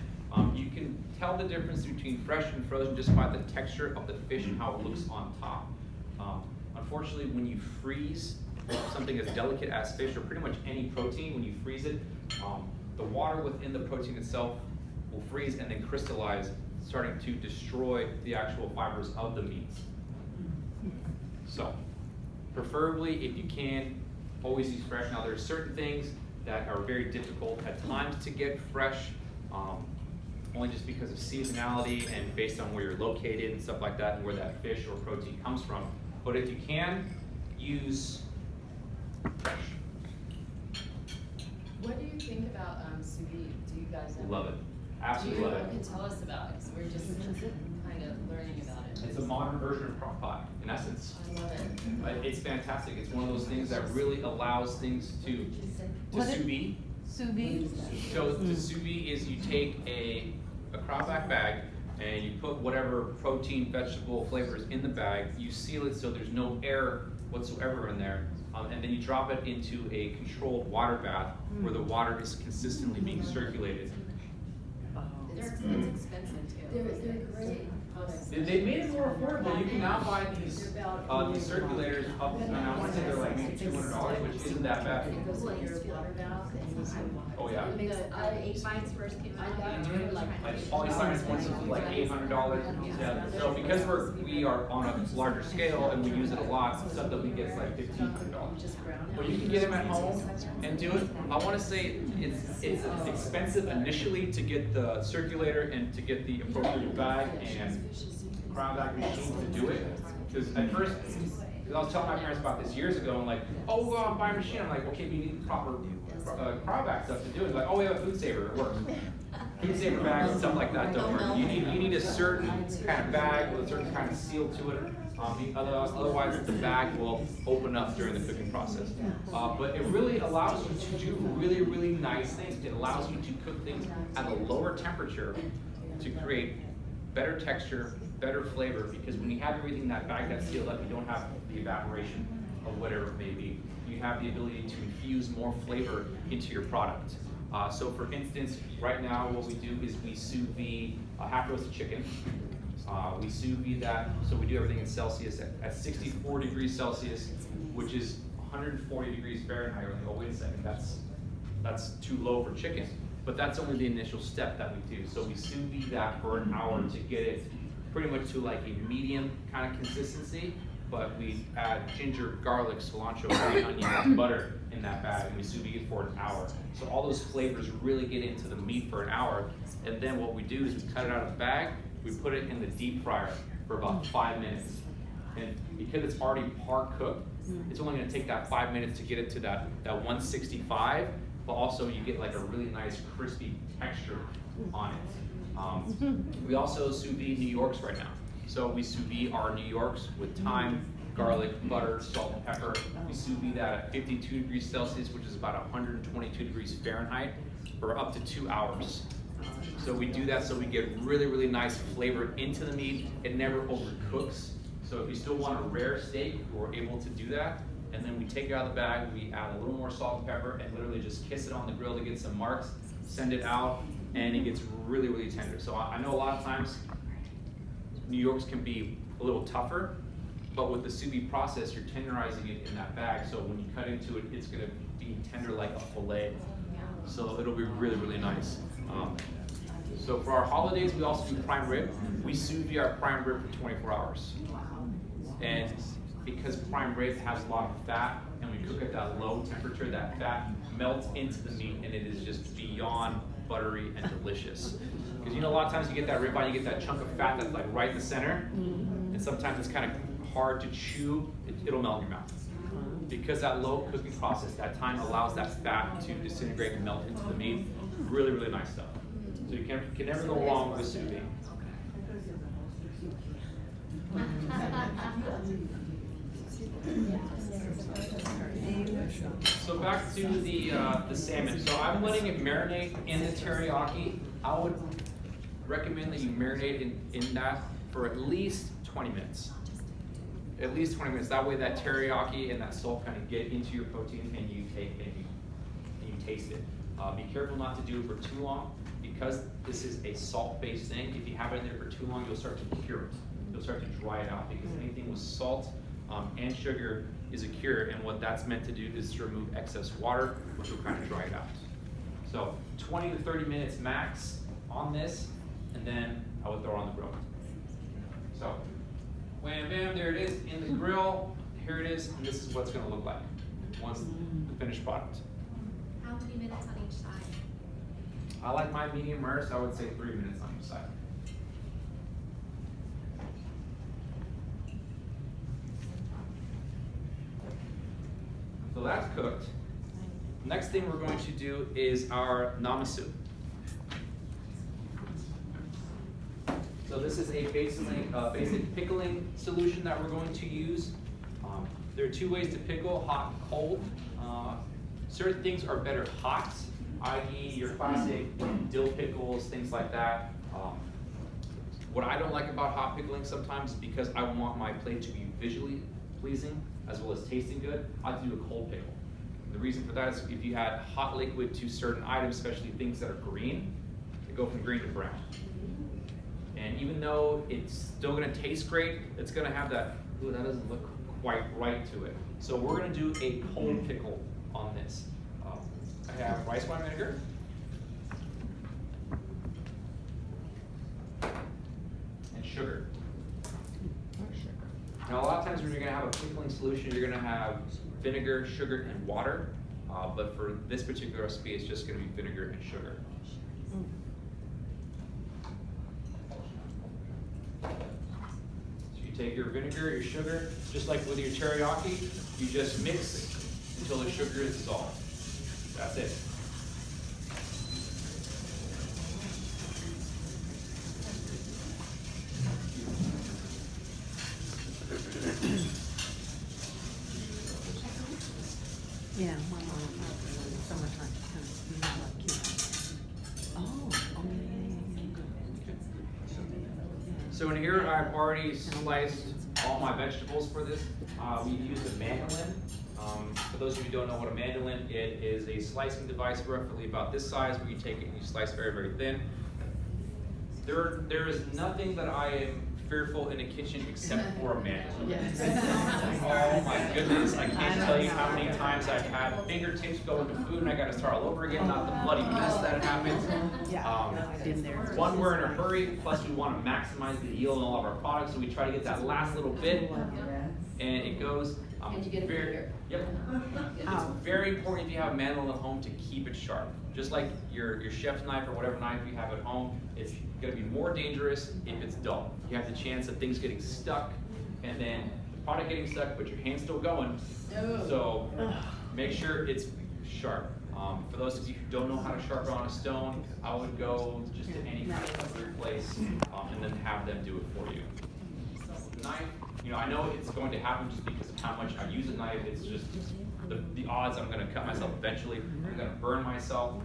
You can tell the difference between fresh and frozen just by the texture of the fish and how it looks on top. Unfortunately, when you freeze something as delicate as fish or pretty much any protein, when you freeze it, the water within the protein itself will freeze and then crystallize, starting to destroy the actual fibers of the meats. So, preferably, if you can, always use fresh. Now, there are certain things that are very difficult at times to get fresh, only just because of seasonality and based on where you're located and stuff like that, and where that fish or protein comes from. But if you can, use fresh. What do you think about sous vide? Do you guys ever? Love it. Absolutely love it. You can tell us about it, because we're just kind of learning about it. It's a modern version of crock pot, in essence. I love it. But it's fantastic. It's one of those things that really allows things to What sous it- vide. Sous vide? So the sous vide is you take a cryovac bag and you put whatever protein, vegetable flavors in the bag, you seal it so there's no air whatsoever in there, and then you drop it into a controlled water bath where the water is consistently being circulated. It's expensive too. They're great. They made it more affordable. You can now buy these circulators up, and I want to say they're like maybe $200, which isn't that bad. It goes in your water bath and Oh yeah. Mine's first came out. Like polystyrene ones are like $800. Yeah. So because we are on a larger scale and we use it a lot, stuff that we get is like $1,500. just brown it. But you can get them at home and do it. I want to say it's expensive initially to get the circulator and to get the appropriate bag and cryovac machine to do it. Because at first, I was telling my parents about this years ago, and like, oh, we'll go out and buy a machine. I'm like, okay, we need proper cryovac stuff to do it. Like, oh, we have a food saver, it works. Food saver bags and stuff like that don't work. You need a certain kind of bag with a certain kind of seal to it. Otherwise, the bag will open up during the cooking process. But it really allows you to do really, really nice things. It allows you to cook things at a lower temperature to create better texture, better flavor, because when you have everything in that bag that's sealed up, you don't have the evaporation of whatever it may be. You have the ability to infuse more flavor into your product. So for instance, right now what we do is we sous vide a half roasted chicken. We sous vide that, so we do everything in Celsius at 64 degrees Celsius, which is 140 degrees Fahrenheit. We're like, oh, wait a second, that's too low for chicken. But that's only the initial step that we do. So we sous vide that for an hour to get it pretty much to like a medium kind of consistency. But we add ginger, garlic, cilantro, green onion, and butter in that bag, and we sous vide it for an hour. So all those flavors really get into the meat for an hour. And then what we do is we cut it out of the bag, we put it in the deep fryer for about 5 minutes. And because it's already par cooked, it's only gonna take that 5 minutes to get it to that 165, but also you get like a really nice crispy texture on it. We also sous vide New Yorks right now. So we sous vide our New Yorks with thyme, garlic, butter, salt, and pepper. We sous vide that at 52 degrees Celsius, which is about 122 degrees Fahrenheit, for up to 2 hours. So we do that so we get really, really nice flavor into the meat. It never overcooks. So if you still want a rare steak, we're able to do that. And then we take it out of the bag, we add a little more salt and pepper, and literally just kiss it on the grill to get some marks, send it out, and it gets really, really tender. So I know a lot of times New Yorks can be a little tougher, but with the sous vide process, you're tenderizing it in that bag. So when you cut into it, it's gonna be tender like a fillet. So it'll be really, really nice. So for our holidays, we also do prime rib. We sous vide our prime rib for 24 hours. And because prime rib has a lot of fat, and we cook at that low temperature, that fat melts into the meat, and it is just beyond buttery and delicious. Because you know, a lot of times you get that ribeye, you get that chunk of fat that's like right in the center, and sometimes it's kind of hard to chew. It'll melt in your mouth. Because that low cooking process, that time allows that fat to disintegrate and melt into the meat. Really, really nice stuff. So you can never go wrong with sous vide. So back to the salmon. So I'm letting it marinate in the teriyaki. I would recommend that you marinate in that for at least 20 minutes. At least 20 minutes. That way that teriyaki and that salt kind of get into your protein and you take and you taste it. Be careful not to do it for too long, because this is a salt-based thing. If you have it in there for too long, you'll start to cure it. You'll start to dry it out, because anything with salt and sugar is a cure, and what that's meant to do is to remove excess water, which will kind of dry it out. So 20 to 30 minutes max on this, and then I would throw it on the grill. So wham bam, there it is in the grill. Here it is, and this is what it's going to look like once the finished product. How how many minutes on each side? I like my medium rare, so I would say 3 minutes on each side. So that's cooked. Next thing we're going to do is our namasu. So this is a basic pickling solution that we're going to use. There are 2 ways to pickle, hot and cold. Certain things are better hot, i.e. your classic dill pickles, things like that. What I don't like about hot pickling sometimes is because I want my plate to be visually pleasing as well as tasting good, I like to do a cold pickle. The reason for that is if you add hot liquid to certain items, especially things that are green, they go from green to brown. And even though it's still gonna taste great, it's gonna have that, ooh, that doesn't look quite right to it. So we're gonna do a cold pickle on this. I have rice wine vinegar. And sugar. Now a lot of times when you're gonna have a pickling solution, you're gonna have vinegar, sugar, and water. But for this particular recipe, it's just gonna be vinegar and sugar. So you take your vinegar, your sugar, just like with your teriyaki, you just mix until the sugar is dissolved. That's it. Yeah, one more summertime, because we have like kids. Oh, yeah. So in here, I've already sliced all my vegetables for this. We use a mandolin. For those of you who don't know what a mandolin is, it is a slicing device roughly about this size where you take it and you slice very, very thin. There is nothing that I am fearful in a kitchen except for a mandolin. Yes. Oh my goodness, I can't tell you how many times I've had fingertips go into food and I gotta start all over again, not the bloody mess that happens. Been there. One, we're in a hurry, plus we want to maximize the yield on all of our products, so we try to get that last little bit, and it goes. And you get a finger. Yep. It's very important if you have a mandolin at home to keep it sharp. Just like your chef's knife or whatever knife you have at home, it's going to be more dangerous if it's dull. You have the chance of things getting stuck, and then the product getting stuck, but your hand's still going. So make sure it's sharp. For those of you who don't know how to sharpen on a stone, I would go just to any kind of weird place and then have them do it for you. The knife, I know it's going to happen just because of how much I use a knife. It's just the odds I'm going to cut myself eventually. I'm going to burn myself.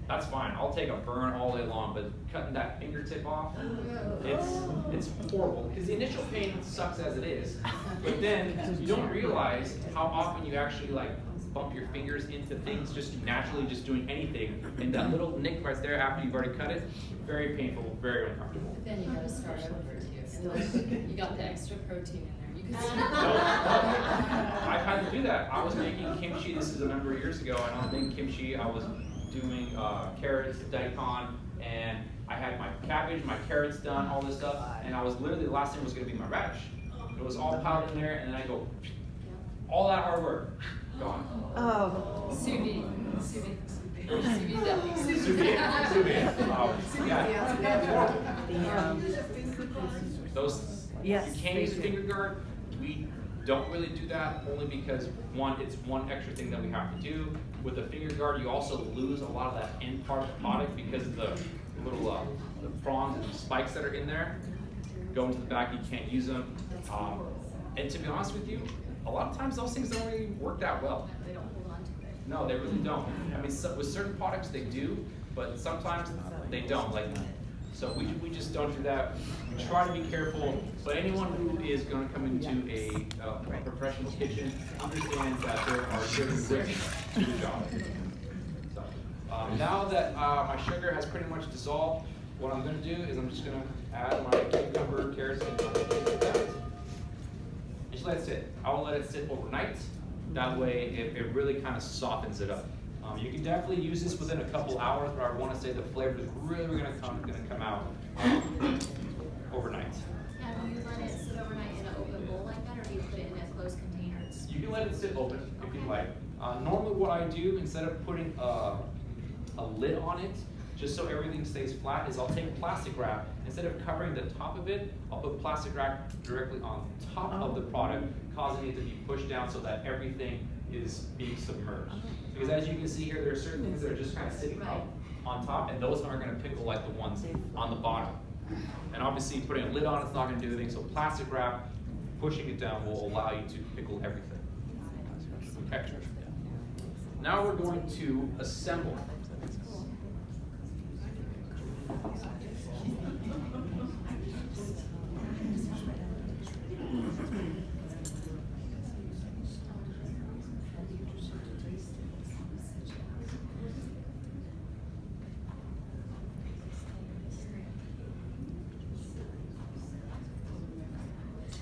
That's fine. I'll take a burn all day long, but cutting that fingertip off, it's horrible. Because the initial pain sucks as it is, but then you don't realize how often you actually bump your fingers into things just naturally, just doing anything, and that little nick right there after you've already cut it, very painful, very uncomfortable. But then you gotta start over too. You got the extra protein in there. You can I've had to do that. I was making kimchi, this is a number of years ago, and I was making kimchi, I was doing carrots, daikon, and I had my cabbage, my carrots done, all this stuff, and I was literally, the last thing was gonna be my radish. It was all piled in there, and then I go, all that hard work, gone. Oh. sous vide. Sous vide. Yes. You can't use a finger guard. We don't really do that only because it's one extra thing that we have to do. With a finger guard, you also lose a lot of that end part of the product because of the little the prongs and the spikes that are in there. Go into the back, you can't use them. And to be honest with you, a lot of times those things don't really work that well. They don't hold on to it. No, they really don't. I mean, with certain products they do, but sometimes they don't. So we just don't do that. We try to be careful, but anyone who is going to come into a professional kitchen understands that there are certain risks to the job. So, now that my sugar has pretty much dissolved, what I'm going to do is I'm just going to add my cucumber, carrots, and things like that. Just let it sit. I will let it sit overnight. That way it really kind of softens it up. You can definitely use this within a couple hours, but I want to say the flavor is really going to come out overnight. Yeah, do you let it sit overnight in an open bowl like that, or do you put it in a closed container? You can let it sit open if you like. Normally what I do, instead of putting a lid on it, just so everything stays flat, is I'll take plastic wrap. Instead of covering the top of it, I'll put plastic wrap directly on top of the product, causing it to be pushed down so that everything is being submerged. Because as you can see here, there are certain things that are just kind of sitting up on top, and those aren't going to pickle like the ones on the bottom. And obviously putting a lid on it's not going to do anything, so plastic wrap, pushing it down will allow you to pickle everything. Okay. Now we're going to assemble.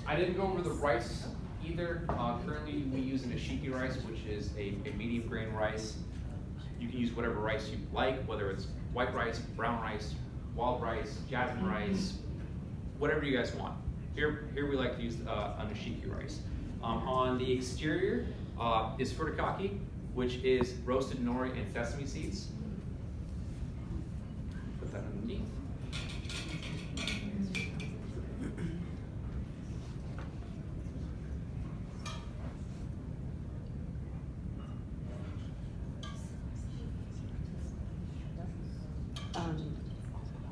I didn't go over the rice either. Currently we use an ishiki rice, which is a medium grain rice. You can use whatever rice you like, whether it's white rice, brown rice, wild rice, jasmine rice, whatever you guys want. Here we like to use an ishiki rice. On the exterior is furikake, which is roasted nori and sesame seeds. Put that underneath.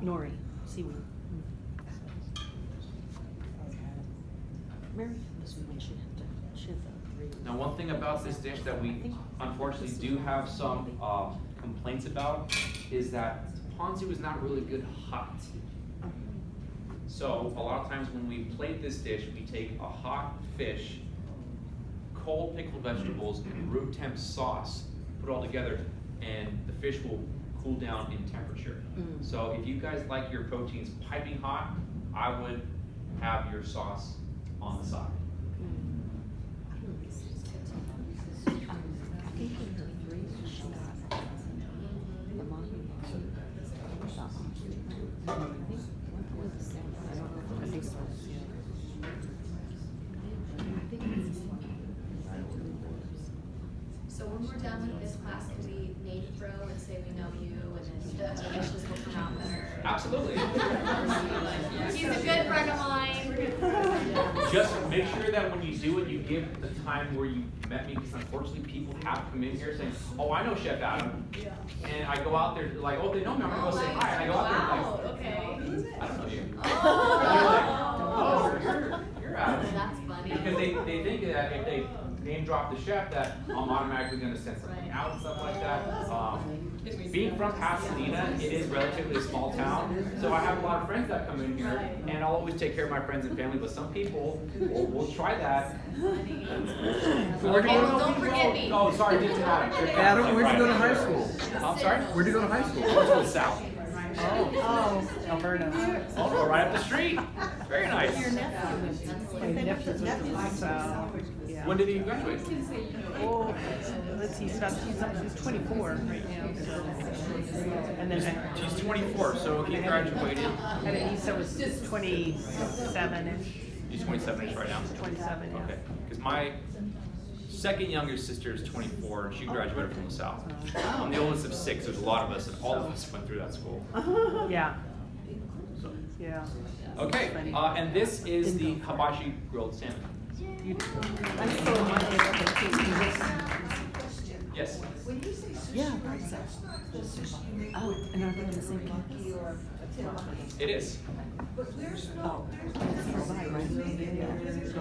Nori, seaweed. Mary, this one she had the 3. Now, one thing about this dish that we unfortunately do have some complaints about is that ponzu is not really good hot. So a lot of times when we plate this dish, we take a hot fish, cold pickled vegetables, and room temp sauce, put it all together, and the fish will cool down in temperature. So if you guys like your proteins piping hot, I would have your sauce on the side. So when we're done with this class, can we name throw and say we know you, and then the dishes will come out better? Absolutely. He's a good friend of mine. Just make sure that when you do it, you give the time where you met me, because unfortunately people have come in here saying, oh, I know Chef Adam. Yeah. And I go out there like, oh, they know me, I'm gonna go say hi. And I go out Wow, there like, okay. I don't know you. Oh. And they're like, oh, you're Adam. That's funny. Because they think that if they name drop the chef, that I'm automatically gonna send something out and stuff like that. Being from Pasadena, it is relatively a small town, so I have a lot of friends that come in here, and I'll always take care of my friends and family, but some people will try that. Don't forget me. Oh, sorry, didn't Adam. Adam, where'd you go to high school? I'm sorry? Where'd you go to high school? I went to the South. Oh, Alberta. Oh, no, right up the street. Very nice. Your nephew's yeah. When did he graduate? Oh, let's see, he's 24 right now, so. And then She's 24, so he graduated. and Issa was 27-ish. He's 27-ish right now. 27, yeah. Okay, because my second younger sister is 24, and she graduated from the South. I'm the oldest of 6, there's a lot of us, and all of us went through that school. Yeah, So. yeah. Okay, and this is the hibachi grilled salmon. I'm so wondering what the tasting is. Yes. When you say sushi, Yeah, does sushi make Oh, with and are they the same teriyaki or It is. But there's no,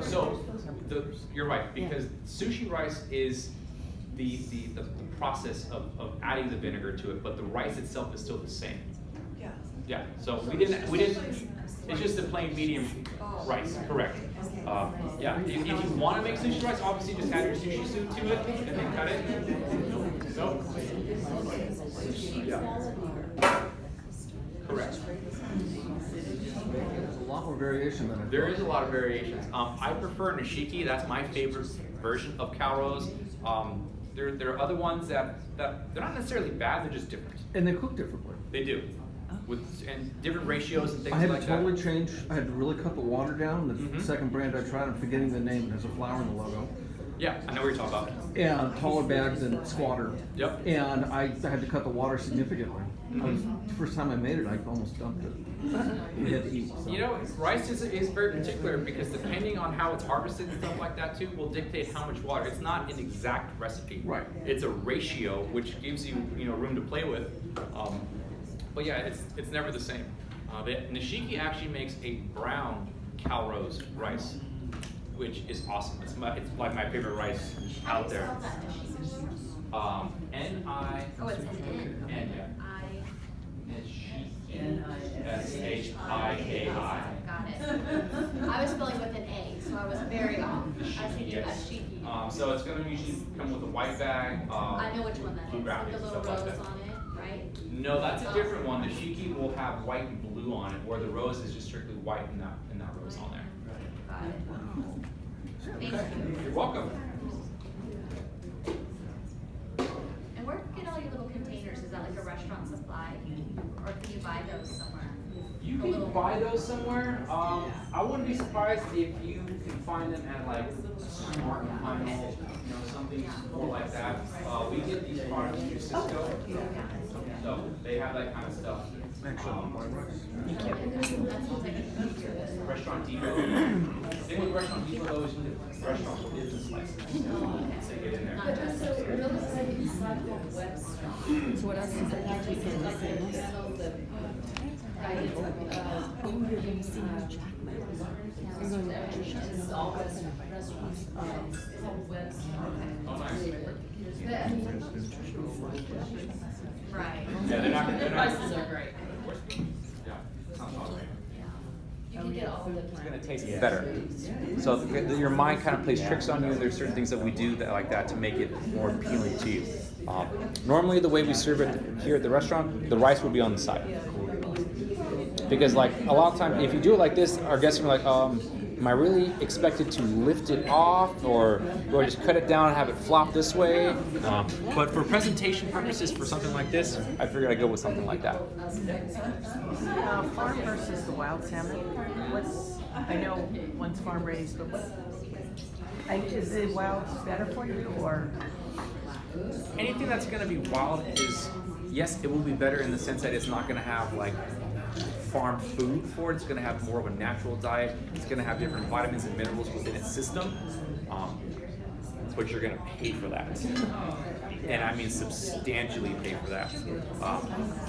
So, you're right, because sushi rice is the process of adding the vinegar to it, but the rice itself is still the same. yeah. Yeah, so we didn't, it's just a plain medium rice, correct. Yeah, if you want to make sushi rice, obviously just add your sushi soup to it and then cut it. No. Yeah. Correct. There's a lot more variation than I There is a lot of variations. I prefer nishiki, that's my favorite version of Calrose. There are other ones that they're not necessarily bad, they're just different. And they cook differently. They do. And different ratios and things I had like to that. totally change. I had to really cut the water down. The Mhm. second brand I tried, I'm forgetting the name. It has a flower in the logo. Yeah, I know what you're talking about. and taller bags than squatter. Yep. And I had to cut the water significantly. First time I made it, I almost dumped it. You had to eat. So. You know, rice is very particular because depending on how it's harvested and stuff like that too will dictate how much water. It's not an exact recipe. Right. It's a ratio which gives you room to play with. But yeah, it's never the same. Nishiki actually makes a brown Calrose rice, which is awesome. It's like my favorite rice out there. N-I. Oh, it's an N. N, yeah. I S-H-I-K-I. got it. I was spelling with an A, so I was very off. I was thinking Yes. Ashiki. So it's going to usually come with a white bag. I know which one that blue is, wrapping, with the little stuff like rose that. on it, right? No, that's a different one. The shiki will have white and blue on it, where the rose is just strictly white and that rose on there. Got it. Thank Okay. you. You're welcome. And where do you get all your little containers? Is that like a restaurant supply? Or can you buy those somewhere? You A can little- buy those somewhere. I wouldn't be surprised if you can find them at like Smart and Final, something more like that. We get these products through Cisco, so they have that kind of stuff. Restaurant Depot. The thing with Restaurant Depot though is you get restaurant business license. So get in there. So what else is that you take in the same? Oh, nice. Right. Yeah, they're not. Prices are great. Yeah. Sounds awesome. You can get all the. It's gonna taste better. So your mind kind of plays tricks on you. There's certain things that we do that like that to make it more appealing to you. Normally, the way we serve it here at the restaurant, the rice will be on the side. Because like a lot of times, if you do it like this, our guests are like, am I really expected to lift it off, or do I just cut it down and have it flop this way? But for presentation purposes, for something like this, I figured I'd go with something like that. Farm versus the wild salmon. I know one's farm raised, but is the wild better for you, or? Anything that's going to be wild is, yes, it will be better in the sense that it's not going to have like farm food for it. It's going to have more of a natural diet. It's going to have different vitamins and minerals within its system. But you're going to pay for that. And I mean substantially pay for that.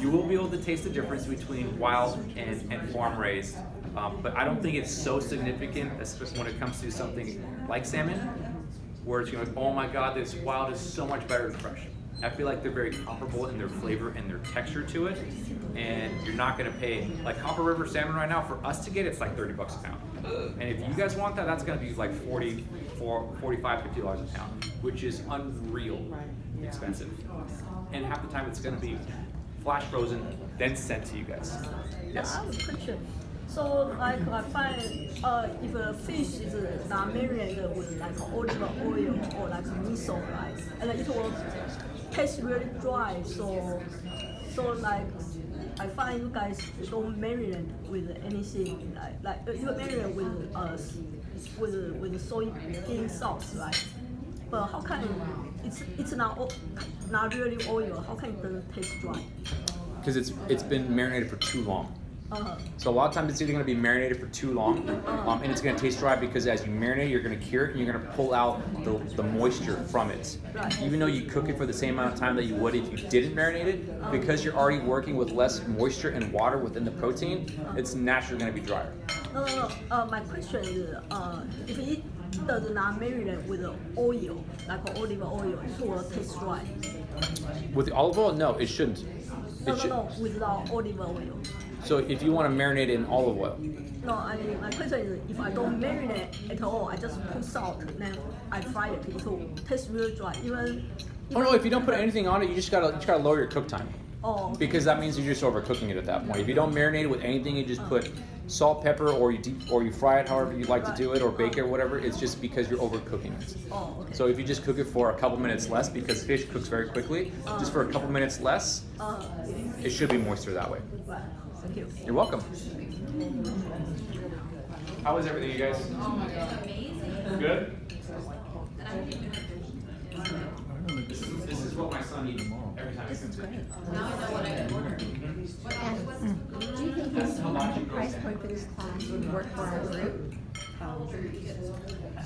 You will be able to taste the difference between wild and farm raised. But I don't think it's so significant, especially when it comes to something like salmon, where it's going to be, oh my God, this wild is so much better than fresh. I feel like they're very comparable in their flavor and their texture to it, and you're not going to pay, like Copper River salmon right now, for us to get it's like $30 a pound. And if you guys want that, that's going to be like $45, $50 a pound, which is unreal expensive. And half the time it's going to be flash frozen, then sent to you guys. Yes. I have a question. So like I find if a fish is not marinated with like olive oil or like miso, right, and it will taste really dry. So like I find you guys don't marinate with anything like you marinate with soybean sauce, right? But how can it's not really oil? How can it doesn't taste dry? Because it's been marinated for too long. So a lot of times it's either going to be marinated for too long, and it's going to taste dry because as you marinate, you're going to cure it and you're going to pull out the moisture from it. Right. Even though you cook it for the same amount of time that you would if you didn't marinate it, because you're already working with less moisture and water within the protein, it's naturally going to be drier. No. My question is, if it does not marinate with oil, like olive oil, it will taste dry. With the olive oil, no, it shouldn't. No, without olive oil. So if you want to marinate it in olive oil, No, I mean, my question is, if I don't marinate at all, I just put salt, then I fry it, it will taste really dry. oh no, if you don't put anything on it, you just gotta lower your cook time. Oh, Because that means you're just overcooking it at that point. If you don't marinate it with anything, you just put salt, pepper, or you fry it however you like to do it, or bake it or whatever. It's just because you're overcooking it. oh, okay. So if you just cook it for a couple minutes less, because fish cooks very quickly, just for a couple minutes less, it should be moister that way. Right. Thank you. You're welcome. How was everything, you guys? Oh my God, amazing. Good? And I'm This is what my son eats every time he comes in. Now I know what I can order. What else was Do you think That's this Hibachi price roast. point for this class would work for our group?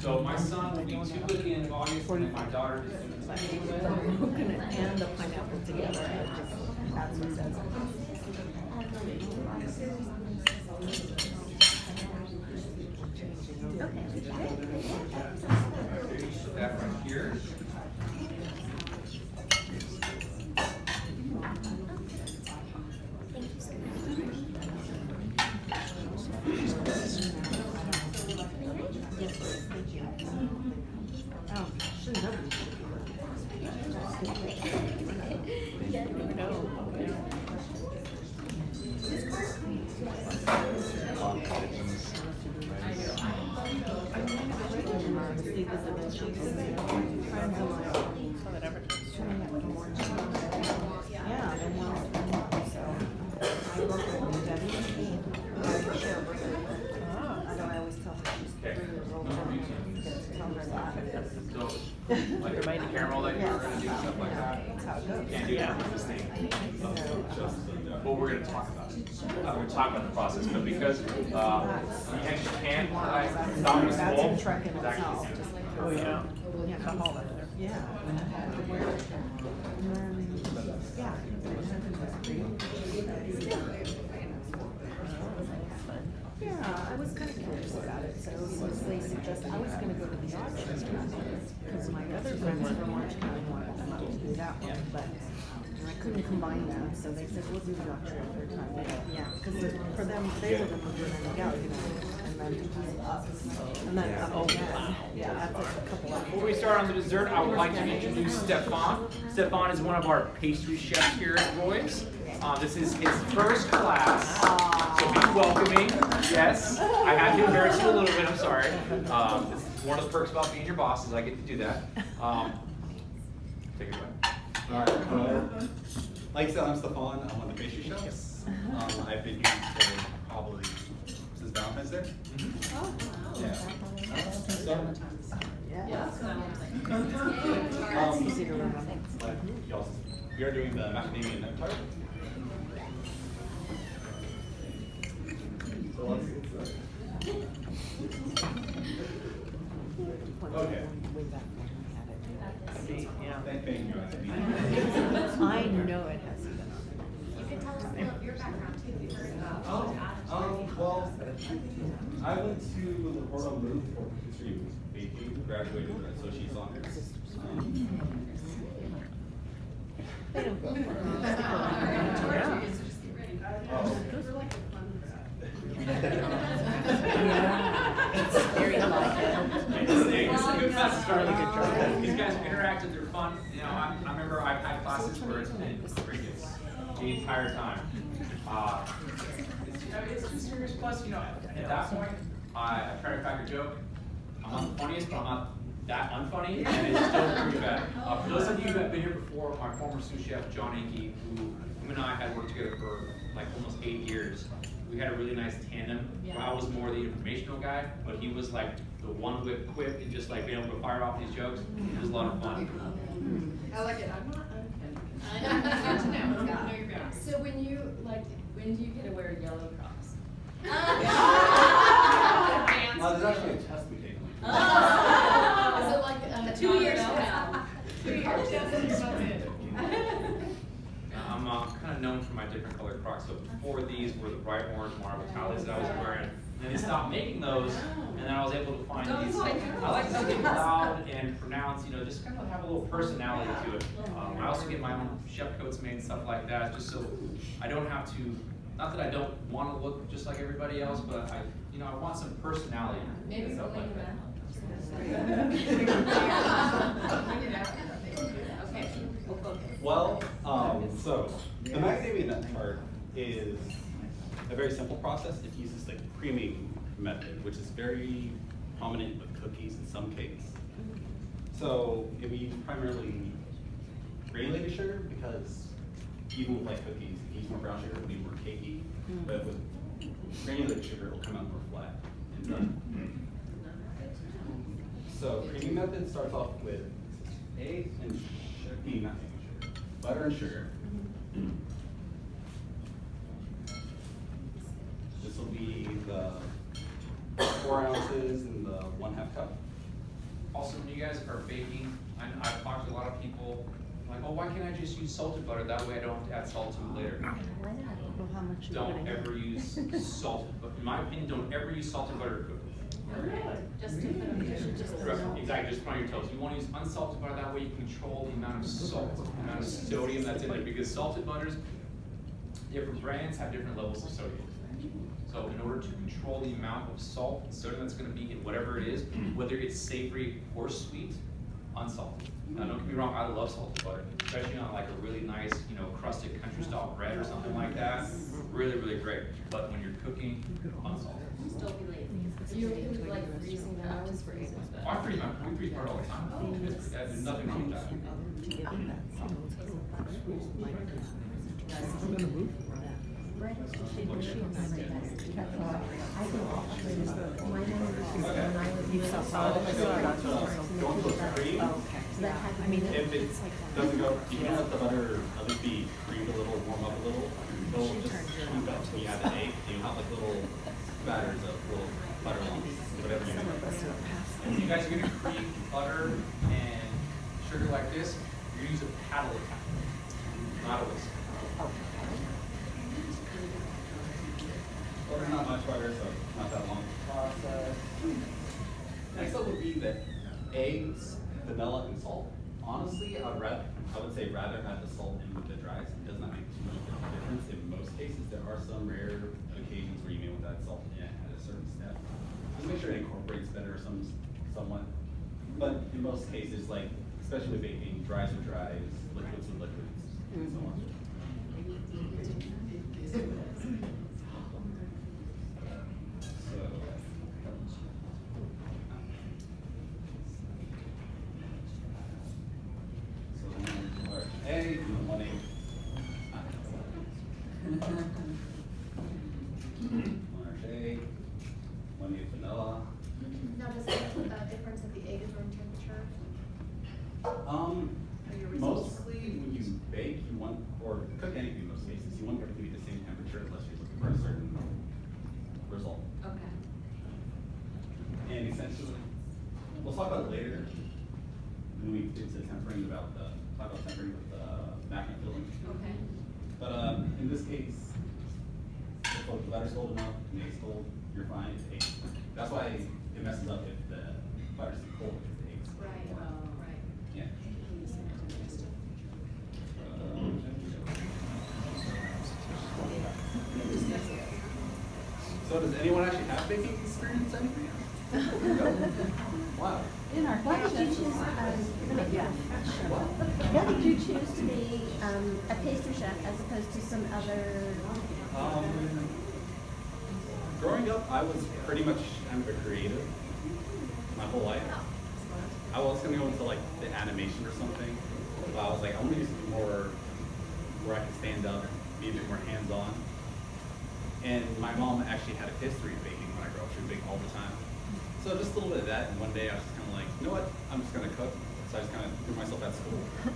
So my son will be 2 at the end of August, and then my daughter is doing The coconut and the pineapple together, that's what says. that right here. Oh, should never be. Yeah, and I always tell her she's 3 years old. Tell her that. So, like the caramel that you're gonna do, stuff like that. That's how it goes. Can't do that with this thing. Well, we're gonna talk about it. We're gonna talk about the process, but because, you actually can't, like, stop the That's small, a trek in it's actually itself. can't. Oh, yeah. Yeah, the whole other. Yeah. And then, yeah. Yeah, I was kind of curious about it, so they suggested, I was gonna go to the auctions because my other friends from Orange County wanted them to do that one, but I couldn't combine them, so they said, we'll do the auction at their time. Yeah, because for them, they live in the gallery, and then up, and then up again. Yeah, that's like a couple of. Before we start on the dessert, I would like to introduce Stefan. Stefan is one of our pastry chefs here at Roy's. This is his first class, so be welcoming. Yes, I had to embarrass you a little bit. I'm sorry. It's one of the perks about being your boss is I get to do that. Take it away. All right. Like I said, I'm Stefan. I'm one of the pastry chefs. I've been here for probably since Valentine's Day. Yeah. It's easy to remember. Like y'all, we are doing the macadamia nut tart. So let's get started. Okay. Thank you. I know it has to be. You can tell us a little of your background too. Well, I went to the Portal Move for history baking, graduated with an associate's honors. They don't go for it. It's very light. It's a good class to start. These guys are interactive, they're fun. You know, I remember I've had classes where it's been crickets the entire time. It's too serious. Plus, you know, at that point, I try to crack a joke. I'm not the funniest, but I'm not that unfunny, and it's still pretty bad. For those of you who have been here before, my former sous chef, John Inke, who him and I had worked together for like almost 8 years. We had a really nice tandem. Yeah. I was more the informational guy, but he was like the one whip quip and just like being able to fire off these jokes. It was a lot of fun. I like it. I'm not I know, it's good to know. Know your boundaries. So when do you get to wear yellow crocs? There's actually a test we take. Is it like 2 years from now? 2 years. I'm kind of known for my different colored Crocs. So before these were the bright orange marble tallies that I was wearing. And then they stopped making those, and then I was able to find these. I like something loud and pronounced, you know, just kind of have a little personality to it. I also get my own chef coats made and stuff like that, just so I don't have to. Not that I don't want to look just like everybody else, but I want some personality. Maybe stuff something like that. Okay. Well, so the macadamia nut tart is a very simple process. It uses the creaming method, which is very prominent with cookies and some cakes. So we use primarily granulated sugar because even with like cookies, if you use more brown sugar, it'll be more cakey. But with granulated sugar, it'll come out more flat and done. So creaming method starts off with eggs and sugar, not egg and sugar, butter and sugar. This will be the 4 ounces and the 1/2 cup. Also, when you guys are baking, I've talked to a lot of people, like, oh, why can't I just use salted butter? That way I don't have to add salt to it later. Well, how much you Don't putting in? ever use salted butter. In my opinion, don't ever use salted butter to cook. Just to put on your Exactly, just put on your toast. You want to use unsalted butter, that way you control the amount of salt, the amount of sodium that's in it, because salted butters, different brands have different levels of sodium. So in order to control the amount of salt and sodium that's gonna be in whatever it is, whether it's savory or sweet, unsalted. Now, don't get me wrong, I love salted butter, especially on like a really nice, crusted country style bread or something like that. Really, really great. But when you're cooking, unsalted. Still be lazy. You like freezing them out just for eggs. I freeze we freeze butter all the time. There's nothing wrong with that. I'm gonna move for that. Bread is just shape and shape, I like better. I think actually, my memory is when I was You little. saw Going to a cream. Okay. So that had to I mean, be. If it doesn't go, you can let the butter at least be creamed a little, warm up a little. It'll just heat up. You add the egg, and you have like little batters of little butter lumps, whatever you make. If you guys are gonna cream butter and sugar like this, you're gonna use a paddle attack, not a whisk. Well, there's not much butter, so not that long process. Next up would be the eggs, vanilla, and salt. Honestly, I would say rather have the salt in with the dries. It does not make too much of a difference. In most cases, there are some rare occasions where you may want that salt in at a certain step. Just make sure it incorporates better somewhat. But in most cases, like especially with baking, dries are dries, liquids are liquids, and so on. Egg, and 1 egg. 1 large egg, 1 egg vanilla. Now, does that put a difference if the egg is room temperature? Mostly when you bake, you want, or cook anything in most cases, you want everything to be the same temperature unless you're looking for a certain result. Okay. And essentially, we'll talk about it later when we get to tempering talk about tempering with mac and filling. Okay. But in this case, if the butter's cold enough, and the egg's cold, you're fine. That's why it messes up if the butter's too cold because the egg's Right. warm. Right. Yeah. So does anyone actually have baking experience? Anything? Wow. In our why did you choose, why did you choose to be a pastry chef as opposed to some other? Growing up, I was pretty much kind of a creative my whole life. I was going to go into like the animation or something, but I was like, I want to do something more where I can stand up, be a bit more hands-on. And my mom actually had a history of baking when I grew up. She would bake all the time. So just a little bit of that, and one day I was just kind of like, you know what, I'm just going to cook. So I just kind of threw myself at school and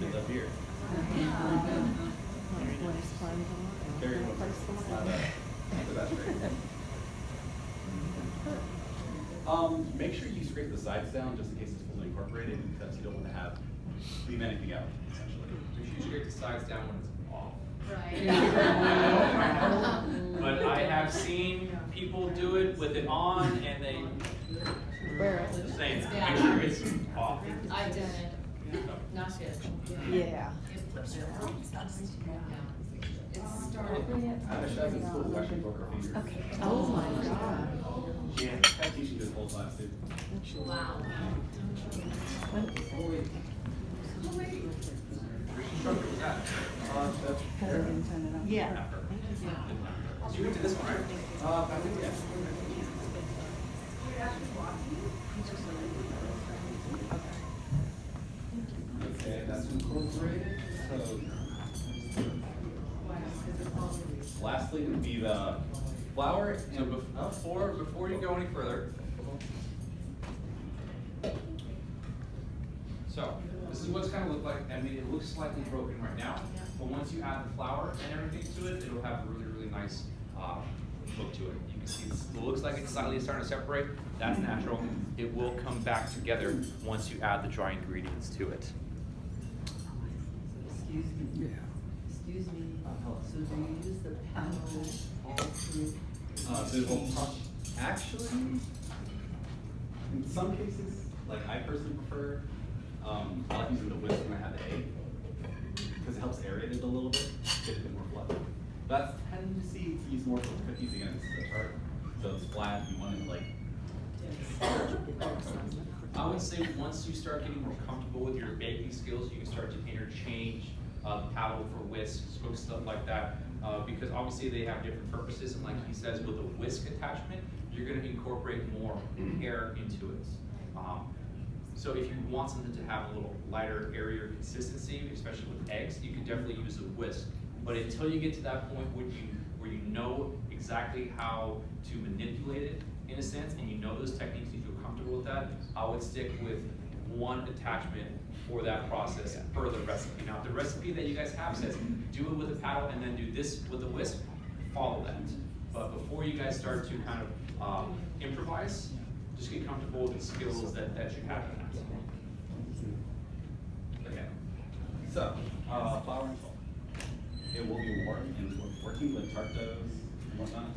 ended up here. Very well. It's not the best rate. Make sure you scrape the sides down just in case it's fully incorporated because you don't want to leave anything out, essentially. Make sure you scrape the sides down when it's off. Right. I know. But I have seen people do it with it on and they say, make sure it's off. I did it. Not good. Yeah. It's I had a chef in school who actually broke her fingers. Okay. Oh my God. She had teaching this whole class too. Wow. Yeah. You went to this one, right? I think, yes. Okay, that's incorporated. So, lastly would be the flour. So before you go any further, So this is what's kind of look like. I mean, it looks slightly broken right now, but once you add the flour and everything to it, it'll have a really, really nice look to it. You can see it looks like it's slightly starting to separate. That's natural. It will come back together once you add the dry ingredients to it. Excuse me. Yeah. Excuse me. So do you use the paddle all through? Actually, in some cases, like I personally prefer, I like using the whisk when I have the egg, because it helps aerate it a little bit, get it a bit more fluffy. But I tend to see it's used more for cookies against the tart, so it's flat, you want it like. I would say once you start getting more comfortable with your baking skills, you can start to interchange paddle for whisks, stuff like that, because obviously they have different purposes, and like he says, with a whisk attachment, you're going to incorporate more air into it. So if you want something to have a little lighter, airier consistency, especially with eggs, you can definitely use a whisk. But until you get to that point where you know exactly how to manipulate it, in a sense, and you know those techniques, you feel comfortable with that, I would stick with one attachment for that process per the recipe. Now, the recipe that you guys have says do it with a paddle and then do this with a whisk, follow that. But before you guys start to kind of improvise, just get comfortable with the skills that you have in that. Okay. So, flour and salt. It will be warm, and for working with tart doughs and whatnot,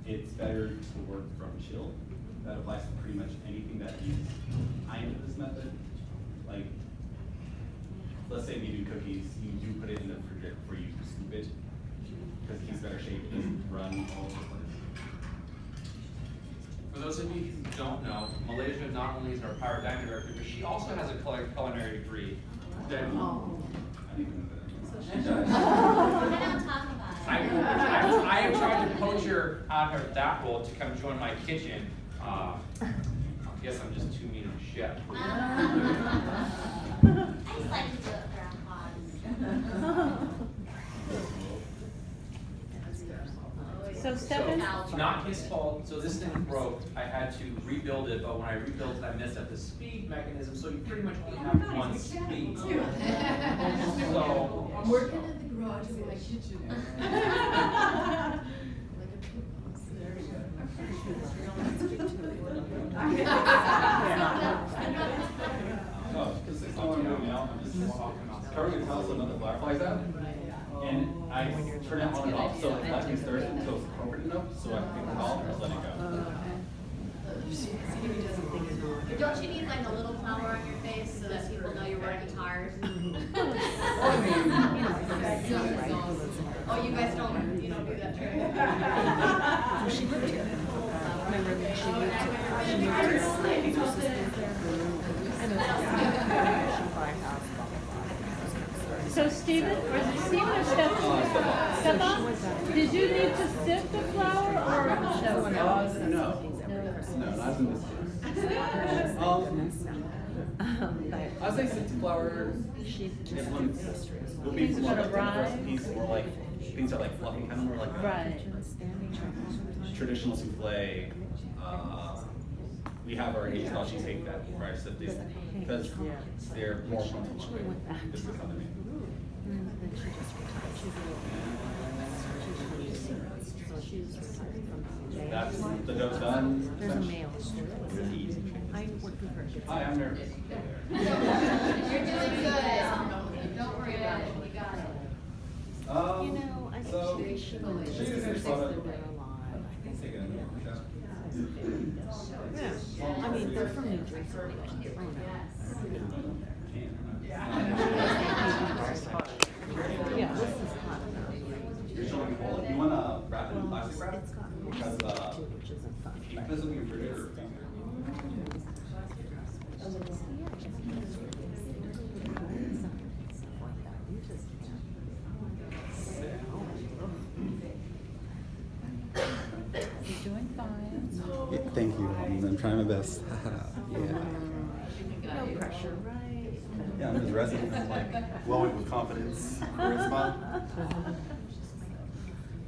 it's better to work from chilled. That applies to pretty much anything that uses time in this method. Like, let's say we do cookies, you do put it in the refrigerator before you scoop it, because it keeps better shape, it doesn't run all over the place. For those of you who don't know, Malaysia not only is our power dining director, but she also has a culinary degree. That I don't talk about it. I have tried to poach her out of that role to come join my kitchen. I guess I'm just too mean of a chef. I just like to do it for our cause. So Stefan? It's not his fault. So this thing broke. I had to rebuild it, but when I rebuilt it, I messed up the speed mechanism. So you pretty much only have one speed. So I'm working in the garage in my kitchen. Oh, because it's all I'm doing now, I'm just covering the house so none of the fireflies out. And I turn it on and off so it nothing stirs until it's appropriate enough, so I can take it off and just let it go. Don't you need like a little flour on your face so that people know you're working hard? Oh, you guys don't do that trick? She lived here. Remember that she moved to So Stephen, or is it Stephen or Stefan? Stefan? Did you need to sift the flour or no? No, not in this case. As I said, flour, everyone's will be more like the recipes, more like things are like fluffy, kind of more like traditional souffle. We have our Asian cheesecake that requires sifting because they're more functional. This is how they're made. That's the dough's done. There's a male. Really easy. I worked with her. Hi, I'm nervous. You're doing good. Don't worry about it. You got it. You know, I think so she she was is there finished a product. lot. I think. Yeah. Yeah. I mean, they're from New Jersey. Yeah, this is hot enough. You're showing cold. You want to wrap it in plastic wrap? It's got more Because too, which isn't fun. keep this in your refrigerator. You're doing fine. Yeah, thank you. I'm trying my best. Yeah. No pressure, right? Yeah, I'm his resident. I'm like glowing with confidence, charisma.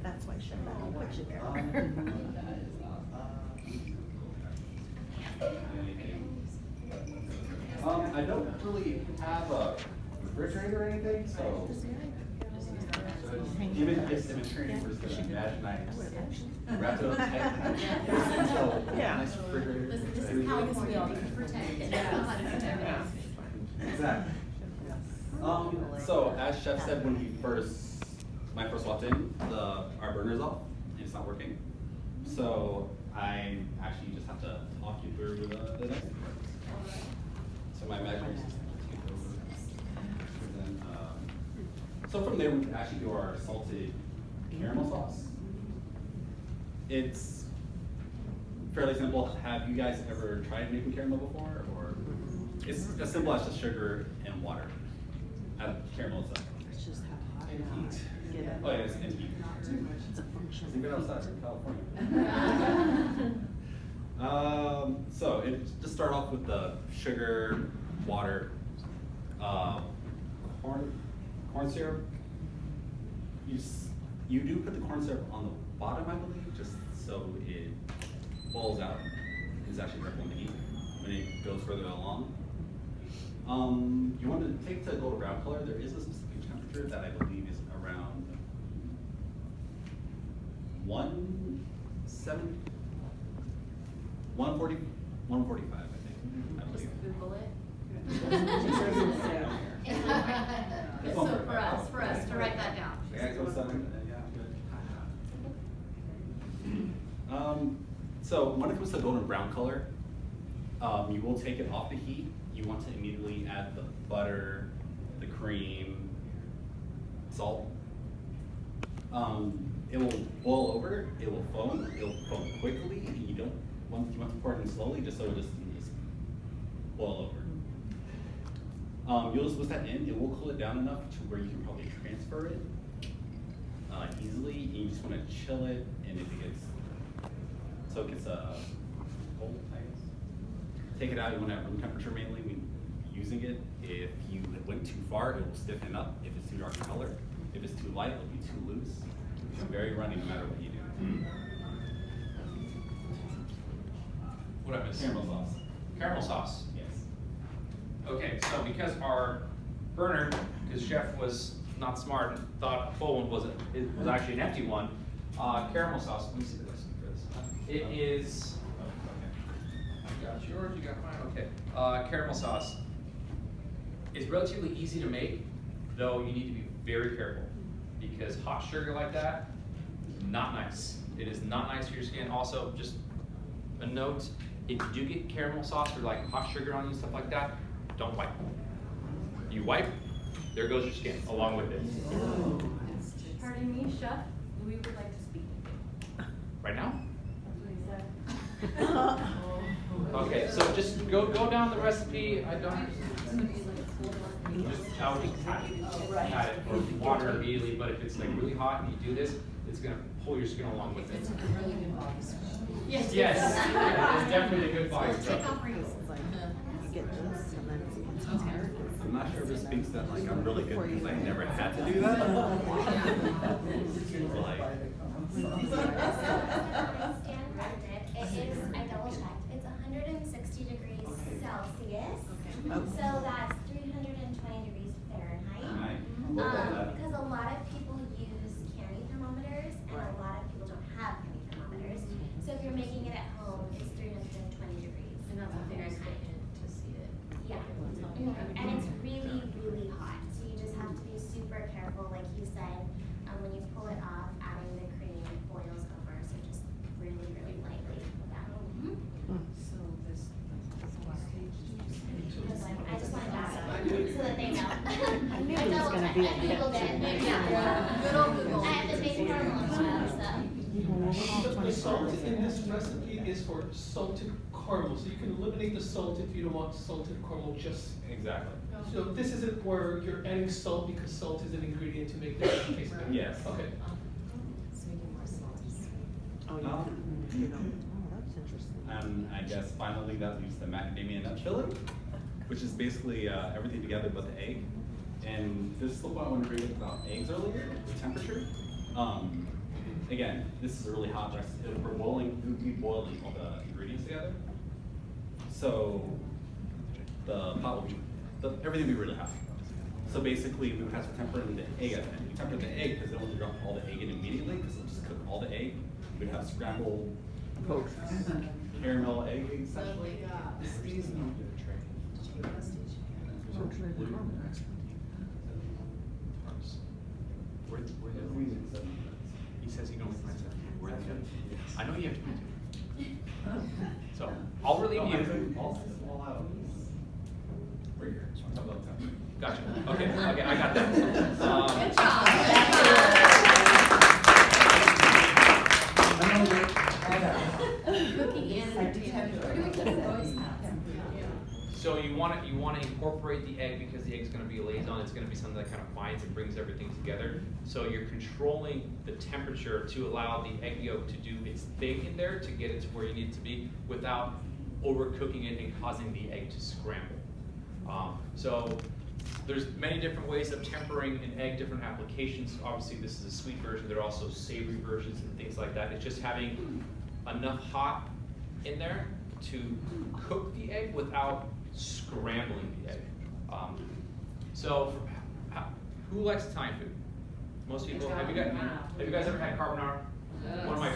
That's why Chef Al put you there. I don't really have a refrigerator or anything, so. Even if the training was gonna imagine I wrapped it up tight. So, Yeah. nice refrigerator. This is California, we can protect it, I know how to protect it. Exactly. So as Chef said when when I first walked in, our burner's off and it's not working. So I actually just have to talk you through the next part. So my magic is take over. And then, so from there we can actually do our salted caramel sauce. It's fairly simple. Have you guys ever tried making caramel before? Or it's as simple as just sugar and water. Caramel itself. It's just how hot And it is. heat. Get Oh yeah, it's and heat. It's a function. It's even outside in California. So it just start off with the sugar, water, corn syrup. You do put the corn syrup on the bottom, I believe, just so it boils out. It's actually careful in the heat when it goes further along. You want to take to golden brown color. There is a specific temperature that I believe is around 145, I think. I believe. Google it. It's So for us to write that down. Yeah, go 7. So when it comes to golden brown color, you will take it off the heat. You want to immediately add the butter, the cream, salt. It will boil over. It will foam. It will foam quickly, and you want to pour it in slowly, just so it doesn't boil over. You'll just whisk that in. It will cool it down enough to where you can probably transfer it easily. You just want to chill it, and if it gets cold, I guess. Take it out. You want to have room temperature mainly when using it. If you went too far, it will stiffen up. If it's too dark in color, if it's too light, it'll be too loose. It's very runny no matter what you do. What I missed? Caramel sauce. Caramel sauce. Yes. Okay, so because our burner, because Chef was not smart and thought a full one was actually an empty one, caramel sauce. Let me see the recipe for this. It is. You got yours. You got mine. Okay. Caramel sauce. It's relatively easy to make, though you need to be very careful because hot sugar like that, not nice. It is not nice for your skin. Also, just a note: if you do get caramel sauce or like hot sugar on you, stuff like that, don't wipe. You wipe, there goes your skin along with it. Pardon me, Chef, we would like to speak with you. Right now? That's what he said. Okay, so just go down the recipe. I don't. Just I would just add it or water immediately. But if it's like really hot and you do this, it's gonna pull your skin along with it. Yes. Yes, it's definitely a good body scrub. It's like, you get this and then it gets hard. I'm not sure if it speaks that like I'm really good because I never had to do that. Like, It is, I double checked, it's 160 degrees Celsius. So that's 320 degrees Fahrenheit. Because a lot of people use candy thermometers and a lot of people don't have candy thermometers. So if you're making it at home, it's 320 degrees. And that's something I put in to see it. Yeah. And it's really, really hot. So you just have to be super careful, like you said, when you pull it off, adding the cream, it boils over. So just really, really lightly. So this. I just wanted to ask so that they know. I knew it was gonna be a hit. Googled it. Yeah. Good old Google. I have to make caramel in a while, so. The salt in this recipe is for salted caramel, so you can eliminate the salt if you don't want salted caramel just. exactly. So this isn't where you're adding salt because salt is an ingredient to make the taste better? Yes. Okay. Oh, you don't. Oh, that's interesting. And I guess finally that leaves the macadamia nut filling, which is basically everything together but the egg. And this is the point I wanted to bring up about eggs earlier, the temperature. Again, this is a really hot recipe. We're boiling all the ingredients together. So the pot will be, everything will be really hot. So basically, we would have to temper in the egg at the end. We temper the egg because they don't want to drop all the egg in immediately, because it'll just cook all the egg. We'd have scrambled Poached. caramel egg essentially. Excuse me. He says he only finds that. I know you have to. So I'll relieve you. Gotcha. Okay, I got that. Good job. Cooking and So you want to incorporate the egg because the egg's going to be a liaison. It's going to be something that kind of binds and brings everything together. So you're controlling the temperature to allow the egg yolk to do its thing in there to get it to where you need it to be without overcooking it and causing the egg to scramble. So there's many different ways of tempering an egg, different applications. Obviously, this is a sweet version. There are also savory versions and things like that. It's just having enough hot in there to cook the egg without scrambling the egg. Who likes Italian food? Most people. Have you guys ever had carbonara? Yes. One of my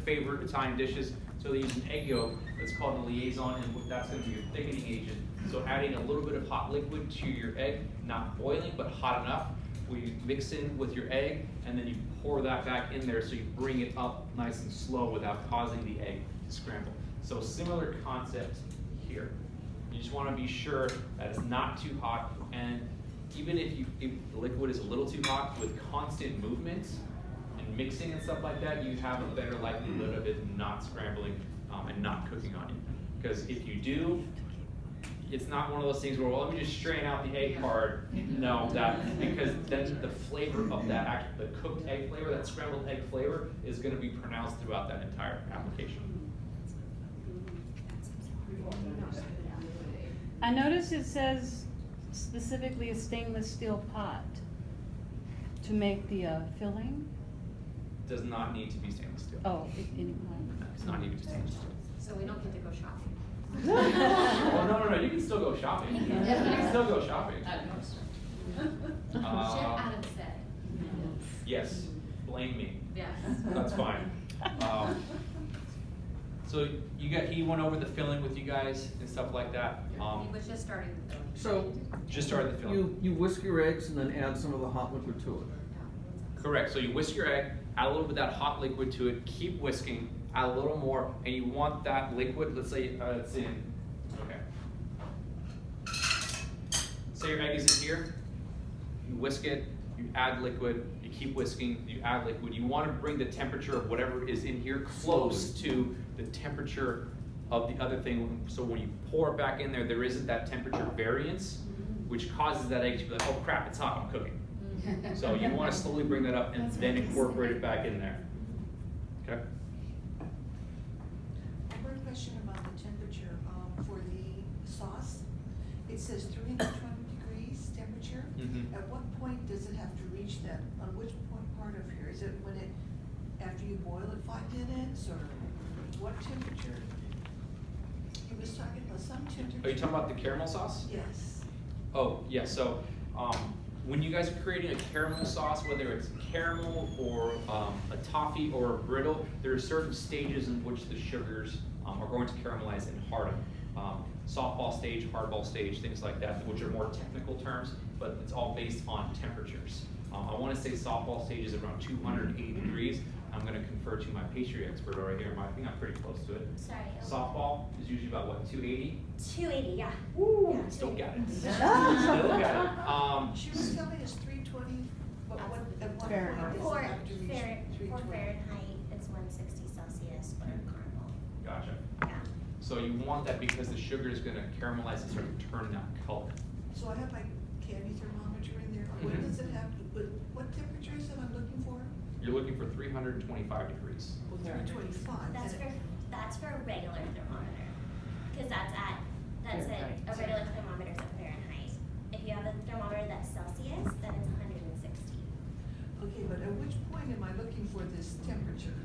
favorite Italian dishes. So they use an egg yolk that's called a liaison, and that's going to be your thickening agent. So adding a little bit of hot liquid to your egg, not boiling, but hot enough, where you mix in with your egg, and then you pour that back in there so you bring it up nice and slow without causing the egg to scramble. So similar concept here. You just want to be sure that it's not too hot, and even if the liquid is a little too hot, with constant movement and mixing and stuff like that, you have a better likelihood of it not scrambling and not cooking on you. Because if you do, it's not one of those things where, well, let me just strain out the egg part. No, because then the flavor of that, the cooked egg flavor, that scrambled egg flavor, is going to be pronounced throughout that entire application. I notice it says specifically a stainless steel pot to make the filling. Does not need to be stainless steel. Oh, anyway. Does not need to be stainless steel. So we don't get to go shopping. Oh, no, you can still go shopping. You can still go shopping. Chef Adam said. Yes, blame me. Yes. That's fine. So he went over the filling with you guys and stuff like that. He was just starting the filling. So Just started the filling. you whisk your eggs and then add some of the hot liquid to it. Correct. So you whisk your egg, add a little bit of that hot liquid to it, keep whisking, add a little more, and you want that liquid, let's say it's in, okay. Say your egg is in here, you whisk it, you add liquid, you keep whisking, you add liquid. You want to bring the temperature of whatever is in here close to the temperature of the other thing, so when you pour it back in there, there isn't that temperature variance, which causes that egg to be like, oh crap, it's hot, I'm cooking. So you want to slowly bring that up and then incorporate it back in there. Okay? I have a question about the temperature for the sauce. It says 320 degrees temperature. Mm-hmm. At what point does it have to reach that? On which part of here? Is it when after you boil it 5 minutes, or what temperature? He was talking about some temperature. Are you talking about the caramel sauce? Yes. Oh, yeah. So when you guys are creating a caramel sauce, whether it's caramel or a toffee or a brittle, there are certain stages in which the sugars are going to caramelize and harden. Softball stage, hardball stage, things like that, which are more technical terms, but it's all based on temperatures. I want to say softball stage is around 280 degrees. I'm going to confer to my pastry expert right here. I think I'm pretty close to it. Sorry. Softball is usually about what, 280? 280, yeah. Woo! Yeah, Still got it. 280. Still got it. She was telling us 320, but at what point Fahrenheit. does For it have to reach Fahrenheit, 320? it's 160 Celsius for caramel. Gotcha. Yeah. So you want that because the sugar is going to caramelize and sort of turn that color. So I have my candy thermometer in there. What does it have? What temperature is it I'm looking for? You're looking for 325 degrees. 325. That's for a regular thermometer, because that's a regular thermometer is at Fahrenheit. If you have a thermometer that's Celsius, then it's 160. Okay, but at which point am I looking for this temperature?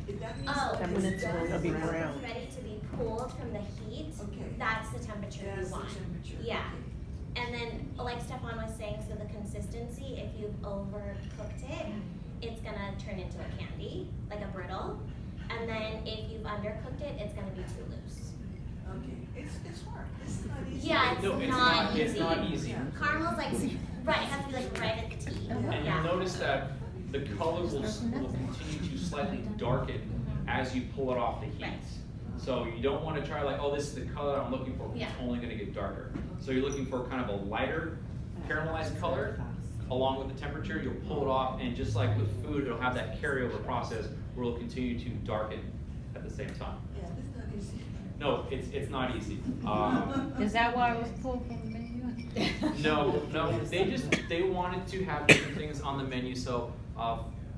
If that means Oh, that 10 it's minutes, done, it'll be once brown. it's ready to be pulled from the heat, Okay. that's the temperature That's you the want. temperature, Yeah. okay. And then, like Stefan was saying, so the consistency, if you've overcooked it, it's gonna turn into a candy, like a brittle. And then if you've undercooked it, it's gonna be too loose. Okay, it's hard, it's not easy. Yeah, it's No, not easy. It's not easy. Yeah. Caramel's like, right, it has to be like right at the T. And Yeah. you'll notice that the color will continue to slightly darken as you pull it off the heat. Right. So you don't want to try like, oh, this is the color I'm looking for, Yeah. it's only going to get darker. So you're looking for kind of a lighter caramelized color along with the temperature. You'll pull it off, and just like with food, it'll have that carryover process where it'll continue to darken at the same time. Yeah, it's not easy. No, it's not easy. Is that why it was pulled from the menu? No, they wanted to have different things on the menu. So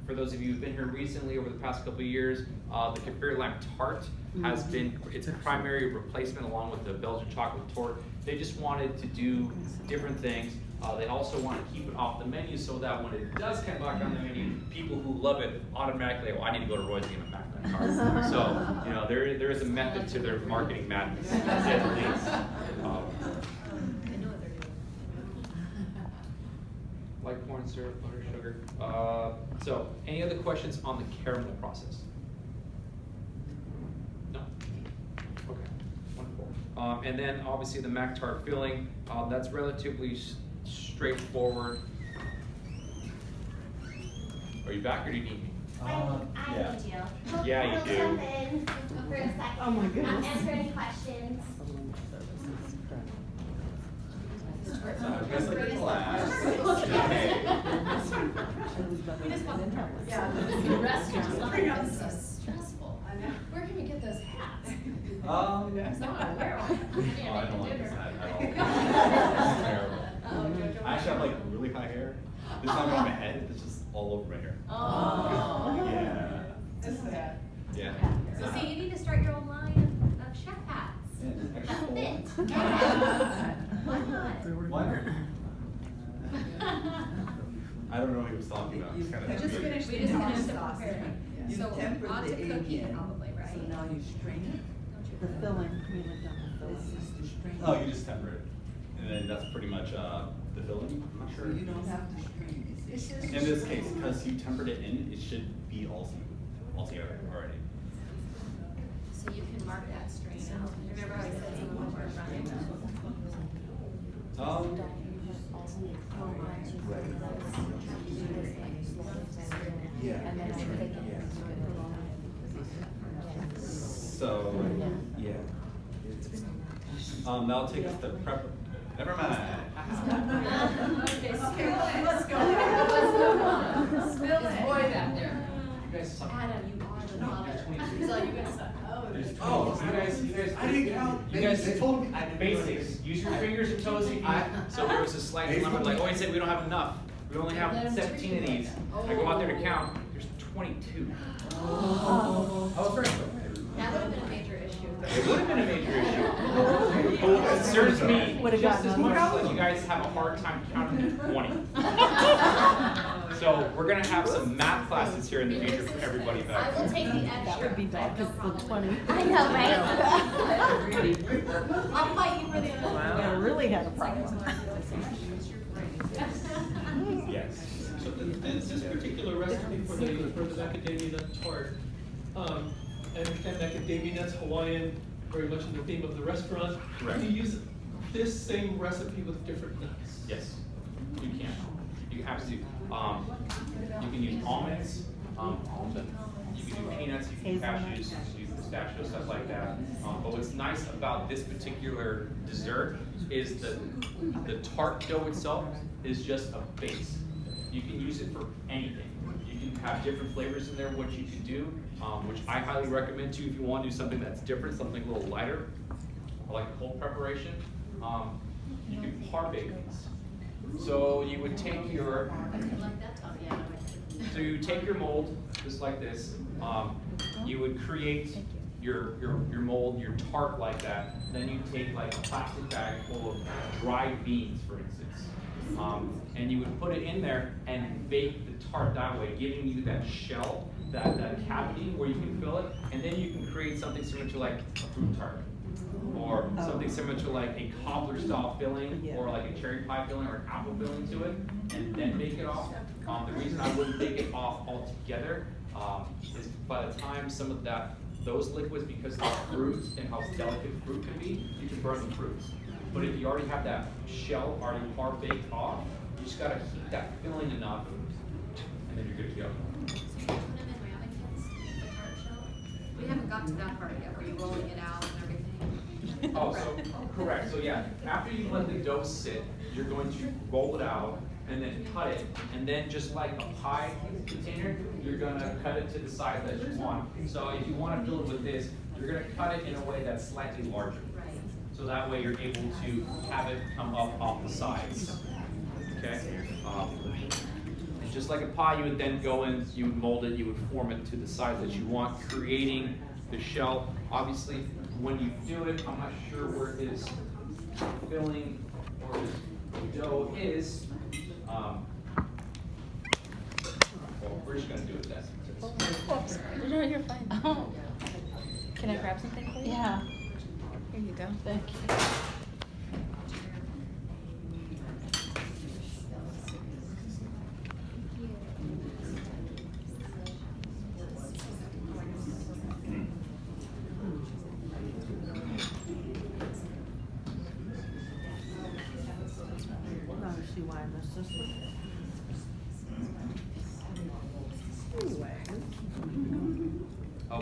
for those of you who've been here recently over the past couple of years, the Kaffir lamb tart has been its primary replacement along with the Belgian chocolate torte. They just wanted to do different things. They also want to keep it off the menu so that when it does come back on the menu, people who love it automatically, oh, I need to go to Roy's and get back that tart. So, you know, there is a method to their marketing madness, to say the least. They know what they're doing. Like corn syrup, butter, sugar. So, any other questions on the caramel process? No? Okay, wonderful. And then obviously the mac tart filling, that's relatively straightforward. Are you back or do you need me? I yeah. need you. Yeah, you I'll do. jump in for a second. Oh my goodness. Answer any questions. I guess like a class. We just want the restaurants. This is so stressful. Where can we get those hats? It's not wear one. I don't like this hat at all. It's terrible. I actually have like really high hair. It's not on my head, it's just all over my hair. Oh. Yeah. That's sad. Yeah. So see, you need to start your own line of chef hats. Yeah, That actually- fit. Why not? Why not? I don't know what he was talking about. It's kind of We just finished the preparing. You So tempered onto the cooking I-Jien, probably, right? So now you strain The filling, we went down the it. This filling. is the strain. Oh, you just temper it. And then that's pretty much the filling. I'm not So sure. you don't have to strain it. This is. In this case, because you tempered it in, it should be all together already. So you can mark that strain out. Remember how I said some of them are running? So, yeah. That'll take us to prep. Never mind. Okay, let's go. Let's spill it. Boy back there. You guys suck. Adam, you are the mother. He's all, you guys suck. Oh, you guys. I didn't count. You guys, They told me. I didn't basics. Use your fingers and toes if you So there was a slight dilemma, like, oh, he said we don't have enough. We only have 17 of these. I go out there to count, there's 22. Oh. I was very quick. That would have been a major issue. It would have been a major issue. But what concerns me Would've just gotten as much on. as that you guys have a hard time counting to 20. So we're gonna have some math classes here in the future for everybody back I will there. take the extra. That would be bad, No because problem. the 20. I know, right? I'll fight you for the other. I really had a problem. Yes. So this particular recipe for the macadamia nut tart, and macadamia nuts, Hawaiian, very much in the theme of the restaurant. Correct. You use this same recipe with different nuts. Yes, you can. You can absolutely. You can use almonds. You can do peanuts. You can do cashews. You can use pistachio, stuff like that. But what's nice about this particular dessert is the tart dough itself is just a base. You can use it for anything. You can have different flavors in there. What you can do, which I highly recommend to you if you want to do something that's different, something a little lighter, like a cold preparation. You can par bake these. So you would take your mold just like this. You would create your mold, your tart like that. Then you take like a plastic bag full of dried beans, for instance. And you would put it in there and bake the tart that way, giving you that shell, that cavity where you can fill it, and then you can create something similar to like a fruit tart, or something similar to like a cobbler style filling, or like a cherry pie filling, or an apple filling to it, and then bake it off. The reason I wouldn't bake it off altogether is by the time some of those liquids, because of the fruit and how delicate fruit can be, you can burn the fruits. But if you already have that shell already part baked off, you just gotta heat that filling enough, and then you're good to go. So you put them in ramen kits, the tart shell? We haven't got to that part yet, where you're rolling it out and everything. Oh, so, correct, so yeah, after you let the dough sit, you're going to roll it out, and then cut it, and then just like a pie container, you're gonna cut it to the size that you want. So if you wanna fill it with this, you're gonna cut it in a way that's slightly larger. Right. So that way you're able to have it come up off the sides, okay? And just like a pie, you would then go in, you would mold it, you would form it to the size that you want, creating the shell. Obviously, when you do it, I'm not sure where his filling or his dough is. Well, we're just gonna do it then. Oops. No, you're fine. Oh. Can I grab something for you? Yeah. Here you go. Thank you. She why my sister.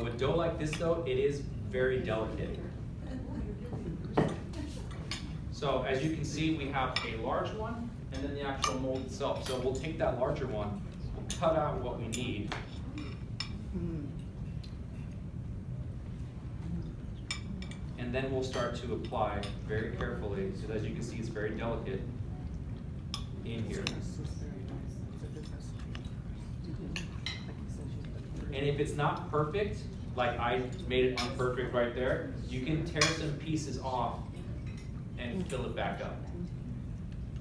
With dough like this though, it is very delicate. So as you can see, we have a large one and then the actual mold itself. So we'll take that larger one, we'll cut out what we need. And then we'll start to apply very carefully, so that as you can see, it's very delicate in here. And if it's not perfect, like I made it imperfect right there, you can tear some pieces off and fill it back up.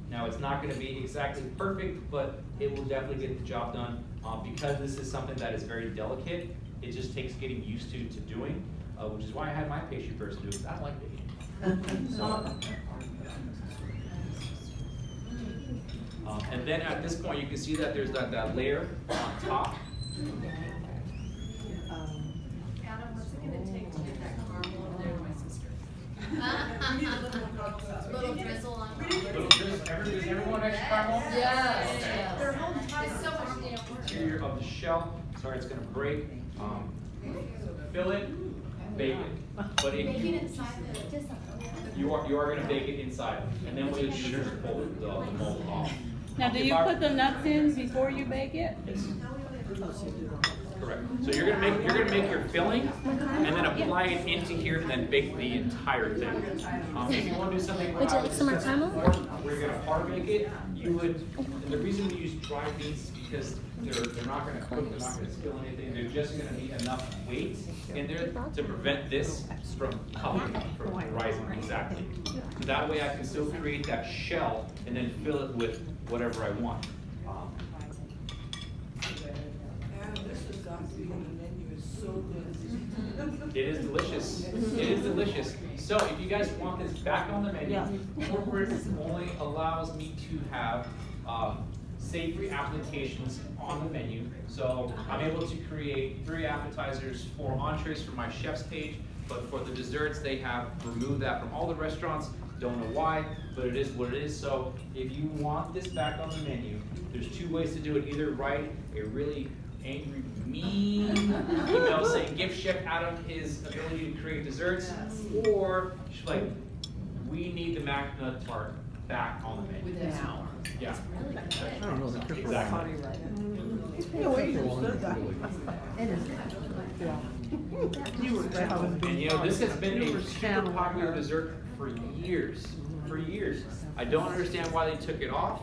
Now it's not gonna be exactly perfect, but it will definitely get the job done. Because this is something that is very delicate, it just takes getting used to doing, which is why I had my pastry person do it, because I don't like baking. So, and then at this point, you can see that there's that layer on top. Adam, what's it gonna take to get that caramel over there to my sister? Little drizzle on top. Little drizzle. Does everyone extra caramel? Yes. Okay. Yes. Their whole top is so much damn work. Interior of the shell. Sorry, it's gonna break. Fill it, bake it. But if Bake it you inside the, you are gonna bake it inside, and then what you do is pull the mold off. Now, do you put the nuts in before you bake it? Yes. Correct. So you're gonna make your filling, and then apply it into here, and then bake the entire thing. If you want to do something Would you like some more caramel? where you're gonna par bake it, you would. And the reason we use dry beans is because they're not gonna cook, they're not gonna spill anything. They're just gonna need enough weight in there to prevent this from rising exactly. So that way I can still create that shell and then fill it with whatever I want. This has got to be on the menu, it's so good. It is delicious. It is delicious. So if you guys want this back on the menu, corporate only allows me to have savory applications on the menu. So I'm able to create 3 appetizers, 4 entrees for my chef's page, but for the desserts, they have removed that from all the restaurants. Don't know why, but it is what it is. So if you want this back on the menu, there's 2 ways to do it. Either write a really angry, mean email saying give Chef Adam his ability to create desserts, or like, we need the Macadamia tart back on the menu. Now. Yeah. I don't know, the Exactly. And you know, this has been a super popular dessert for years. For years. I don't understand why they took it off,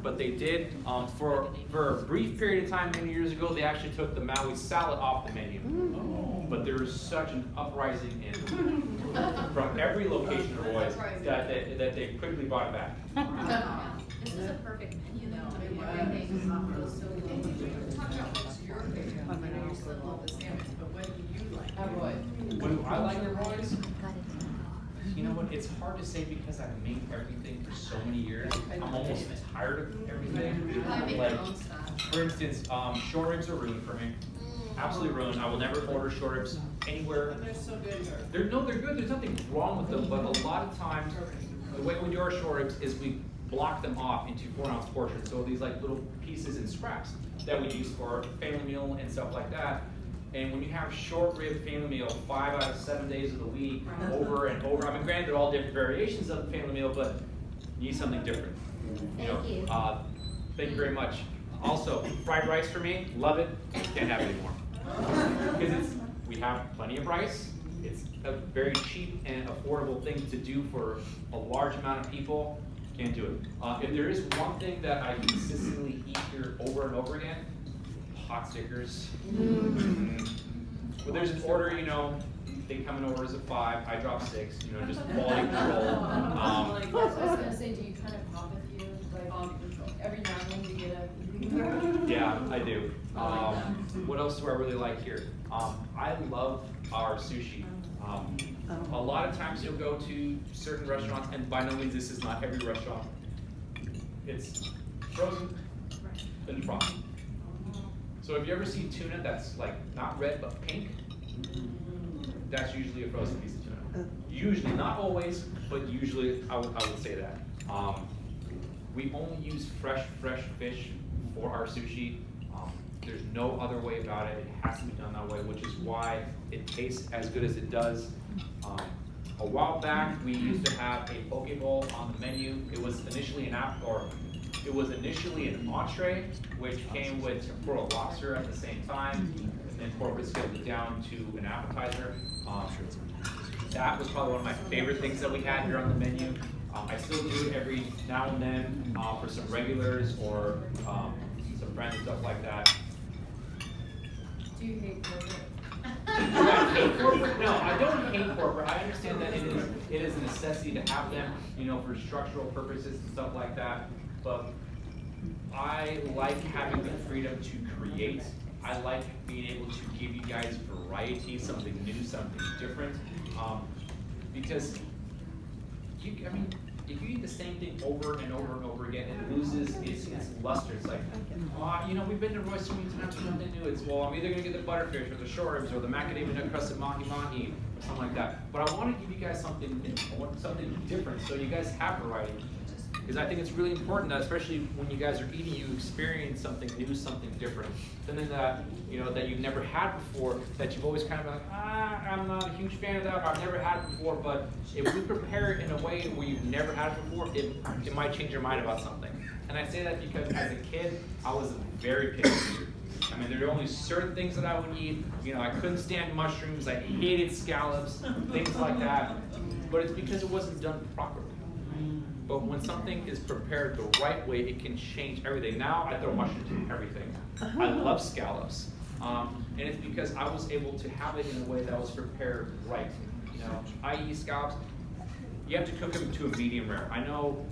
but they did. For a brief period of time many years ago, they actually took the Maui salad off the menu. But there was such an uprising from every location of Hawaii that they quickly brought it back. This is a perfect menu though, I mean, everything goes so well. And you talk about what's your favorite, I know you said love the sandwich, but what do you like? What do I like at Roy's? You know what, it's hard to say because I've made everything for so many years. I'm almost tired of everything. I make Like, my own stuff. for instance, short ribs are ruined for me. Absolutely ruined. I will never order short ribs anywhere. But they're so good here. They're good. There's nothing wrong with them, but a lot of times, the way we do our short ribs is we block them off into 4-ounce portions. So these like little pieces and scraps that we use for family meal and stuff like that. And when you have short rib family meal 5 out of 7 days of the week, over and over, I mean, granted, they're all different variations of the family meal, but you need something different. Thank you. Thank you very much. Also, fried rice for me, love it, can't have it anymore. Because we have plenty of rice, it's a very cheap and affordable thing to do for a large amount of people, can't do it. If there is one thing that I consistently eat here over and over again, hot stickers. Well, there's an order, you know, they come in orders of 5, I drop 6, you know, just quality control. I was gonna say, do you kind of pop with you, like, every now and then you get a? Yeah, I do. What else do I really like here? I love our sushi. A lot of times you'll go to certain restaurants, and by no means this is not every restaurant. It's frozen and frosted. So if you ever see tuna that's like not red but pink, that's usually a frozen piece of tuna. Usually, not always, but usually I would say that. We only use fresh fish for our sushi. There's no other way about it. It has to be done that way, which is why it tastes as good as it does. A while back, we used to have a poke bowl on the menu. It was initially an entree, which came with tempura lobster at the same time, and then corporate scaled it down to an appetizer. That was probably one of my favorite things that we had here on the menu. I still do it every now and then for some regulars or some friends and stuff like that. Do you hate corporate? Do I hate corporate? No, I don't hate corporate. I understand that it is a necessity to have them, you know, for structural purposes and stuff like that. But I like having the freedom to create. I like being able to give you guys variety, something new, something different. Because if you eat the same thing over and over and over again, it loses its luster. It's like, you know, we've been to Roy's so many times for nothing new. It's, well, I'm either gonna get the butterfish or the short ribs or the macadamia nut crusted mahi-mahi or something like that. But I want to give you guys something new. I want something different so you guys have variety. Because I think it's really important that, especially when you guys are eating, you experience something new, something different. Something that, you know, that you've never had before, that you've always kind of been like, I'm not a huge fan of that, or I've never had it before. But if we prepare it in a way where you've never had it before, it might change your mind about something. And I say that because as a kid, I was very picky eater. I mean, there are only certain things that I would eat. You know, I couldn't stand mushrooms, I hated scallops, things like that. But it's because it wasn't done properly. But when something is prepared the right way, it can change everything. Now I throw mushrooms in everything. I love scallops. And it's because I was able to have it in a way that was prepared right. You know, i.e. scallops, you have to cook them to a medium rare. I know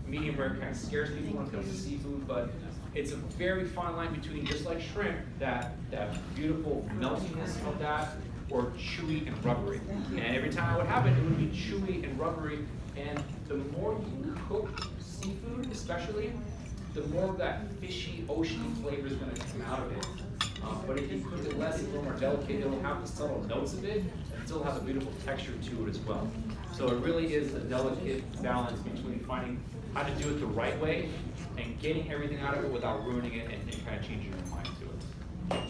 medium rare kind of scares people when it comes to seafood, but it's a very fine line between, just like shrimp, that beautiful meltiness of that, or chewy and rubbery. And every time I would have it, it would be chewy and rubbery. And the more you cook seafood, especially, the more of that fishy, oceany flavor is going to come out of it. But if you cook it less, it's a little more delicate. It'll have the subtle notes of it, and still have a beautiful texture to it as well. So it really is a delicate balance between finding how to do it the right way and getting everything out of it without ruining it and kind of changing your mind to it.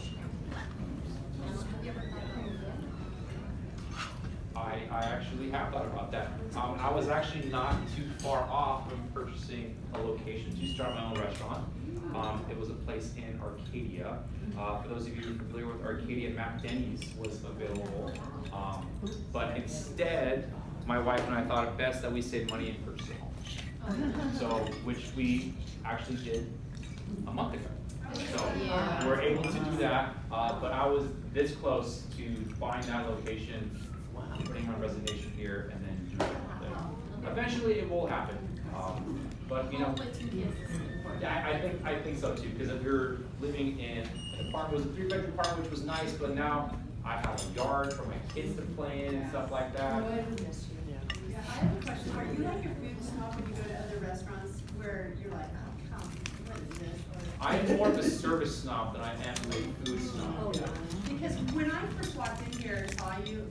I actually have thought about that. I was actually not too far off from purchasing a location to start my own restaurant. It was a place in Arcadia. For those of you who are familiar with Arcadia, Macadamia's was available. But instead, my wife and I thought it best that we save money and purchase a home. So, which we actually did a month ago. So we're able to do that, but I was this close to buying that location, putting my resignation here, and then doing something. Eventually it will happen. But you know, Home with 2 kids is important. yeah, I think so too. Because if you're living in an apartment, it was a 3-bedroom apartment, which was nice, but now I have a yard for my kids to play in and stuff like that. Yeah, I have a question. Are you like a food snob when you go to other restaurants where you're like, oh, come, what is this? Or- I'm more of a service snob than I am a food snob. Oh, yeah. Because when I first walked in here and saw you,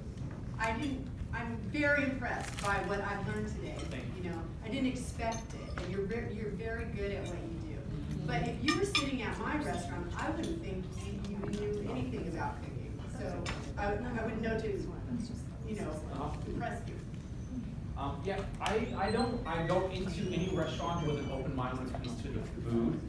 I'm very impressed by what I've learned today. You know, I didn't expect it, and you're very good at what you do. But if you were sitting at my restaurant, I wouldn't think you knew anything about cooking. So I wouldn't know to, you know, impress you. Yeah, I go into any restaurant with an open mind when it comes to the food.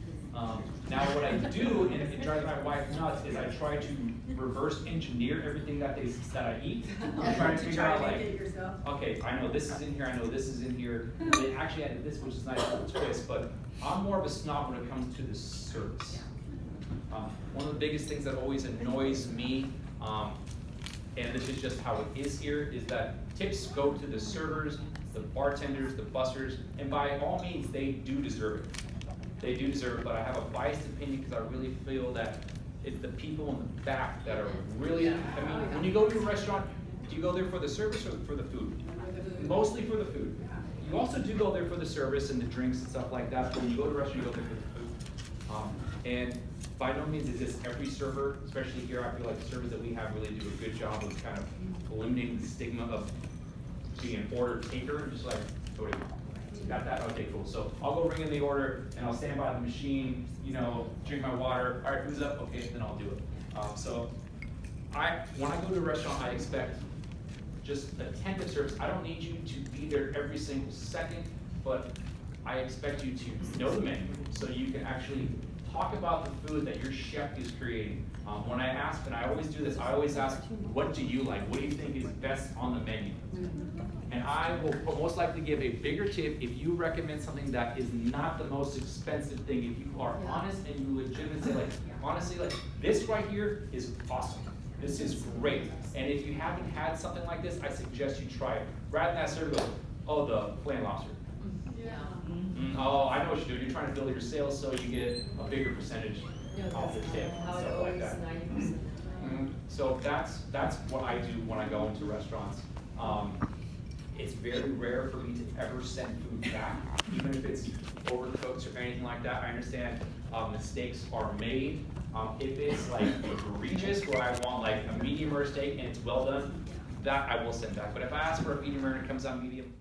Now what I do, and it drives my wife nuts, is I try to reverse engineer everything that I eat. I'm trying to figure out like, okay, I know this is in here, I know this is in here. They actually added this, which is a nice little twist, but I'm more of a snob when it comes to the service. One of the biggest things that always annoys me, and this is just how it is here, is that tips go to the servers, the bartenders, the bussers, and by all means, they do deserve it. They do deserve it, but I have a biased opinion because I really feel that it's the people in the back that are really, I mean, when you go to a restaurant, do you go there for the service or for the food? Mostly for the food. You also do go there for the service and the drinks and stuff like that, but when you go to a restaurant, you go there for the food. And by no means is this every server, especially here, I feel like the servers that we have really do a good job of kind of eliminating the stigma of being an order taker and just like, go to got that? Okay, cool. So I'll go ring in the order and I'll stand by the machine, you know, drink my water. All right, food's up. Okay, then I'll do it. So when I go to a restaurant, I expect just attentive service. I don't need you to be there every single second, but I expect you to know the menu so you can actually talk about the food that your chef is creating. When I ask, and I always do this, I always ask, what do you like? What do you think is best on the menu? And I will most likely give a bigger tip if you recommend something that is not the most expensive thing. If you are honest and you legitimately say, like, honestly, like, this right here is awesome. This is great. And if you haven't had something like this, I suggest you try it. Rather than that server go, oh, the flaying lobster. Oh, I know what you're doing. You're trying to build your sales so you get a bigger percentage off the tip and stuff like that. So that's what I do when I go into restaurants. It's very rare for me to ever send food back, even if it's overcooked or anything like that. I understand mistakes are made. If it's like egregious, where I want like a medium rare steak and it's well done, that I will send back. But if I ask for a medium rare and it comes out medium,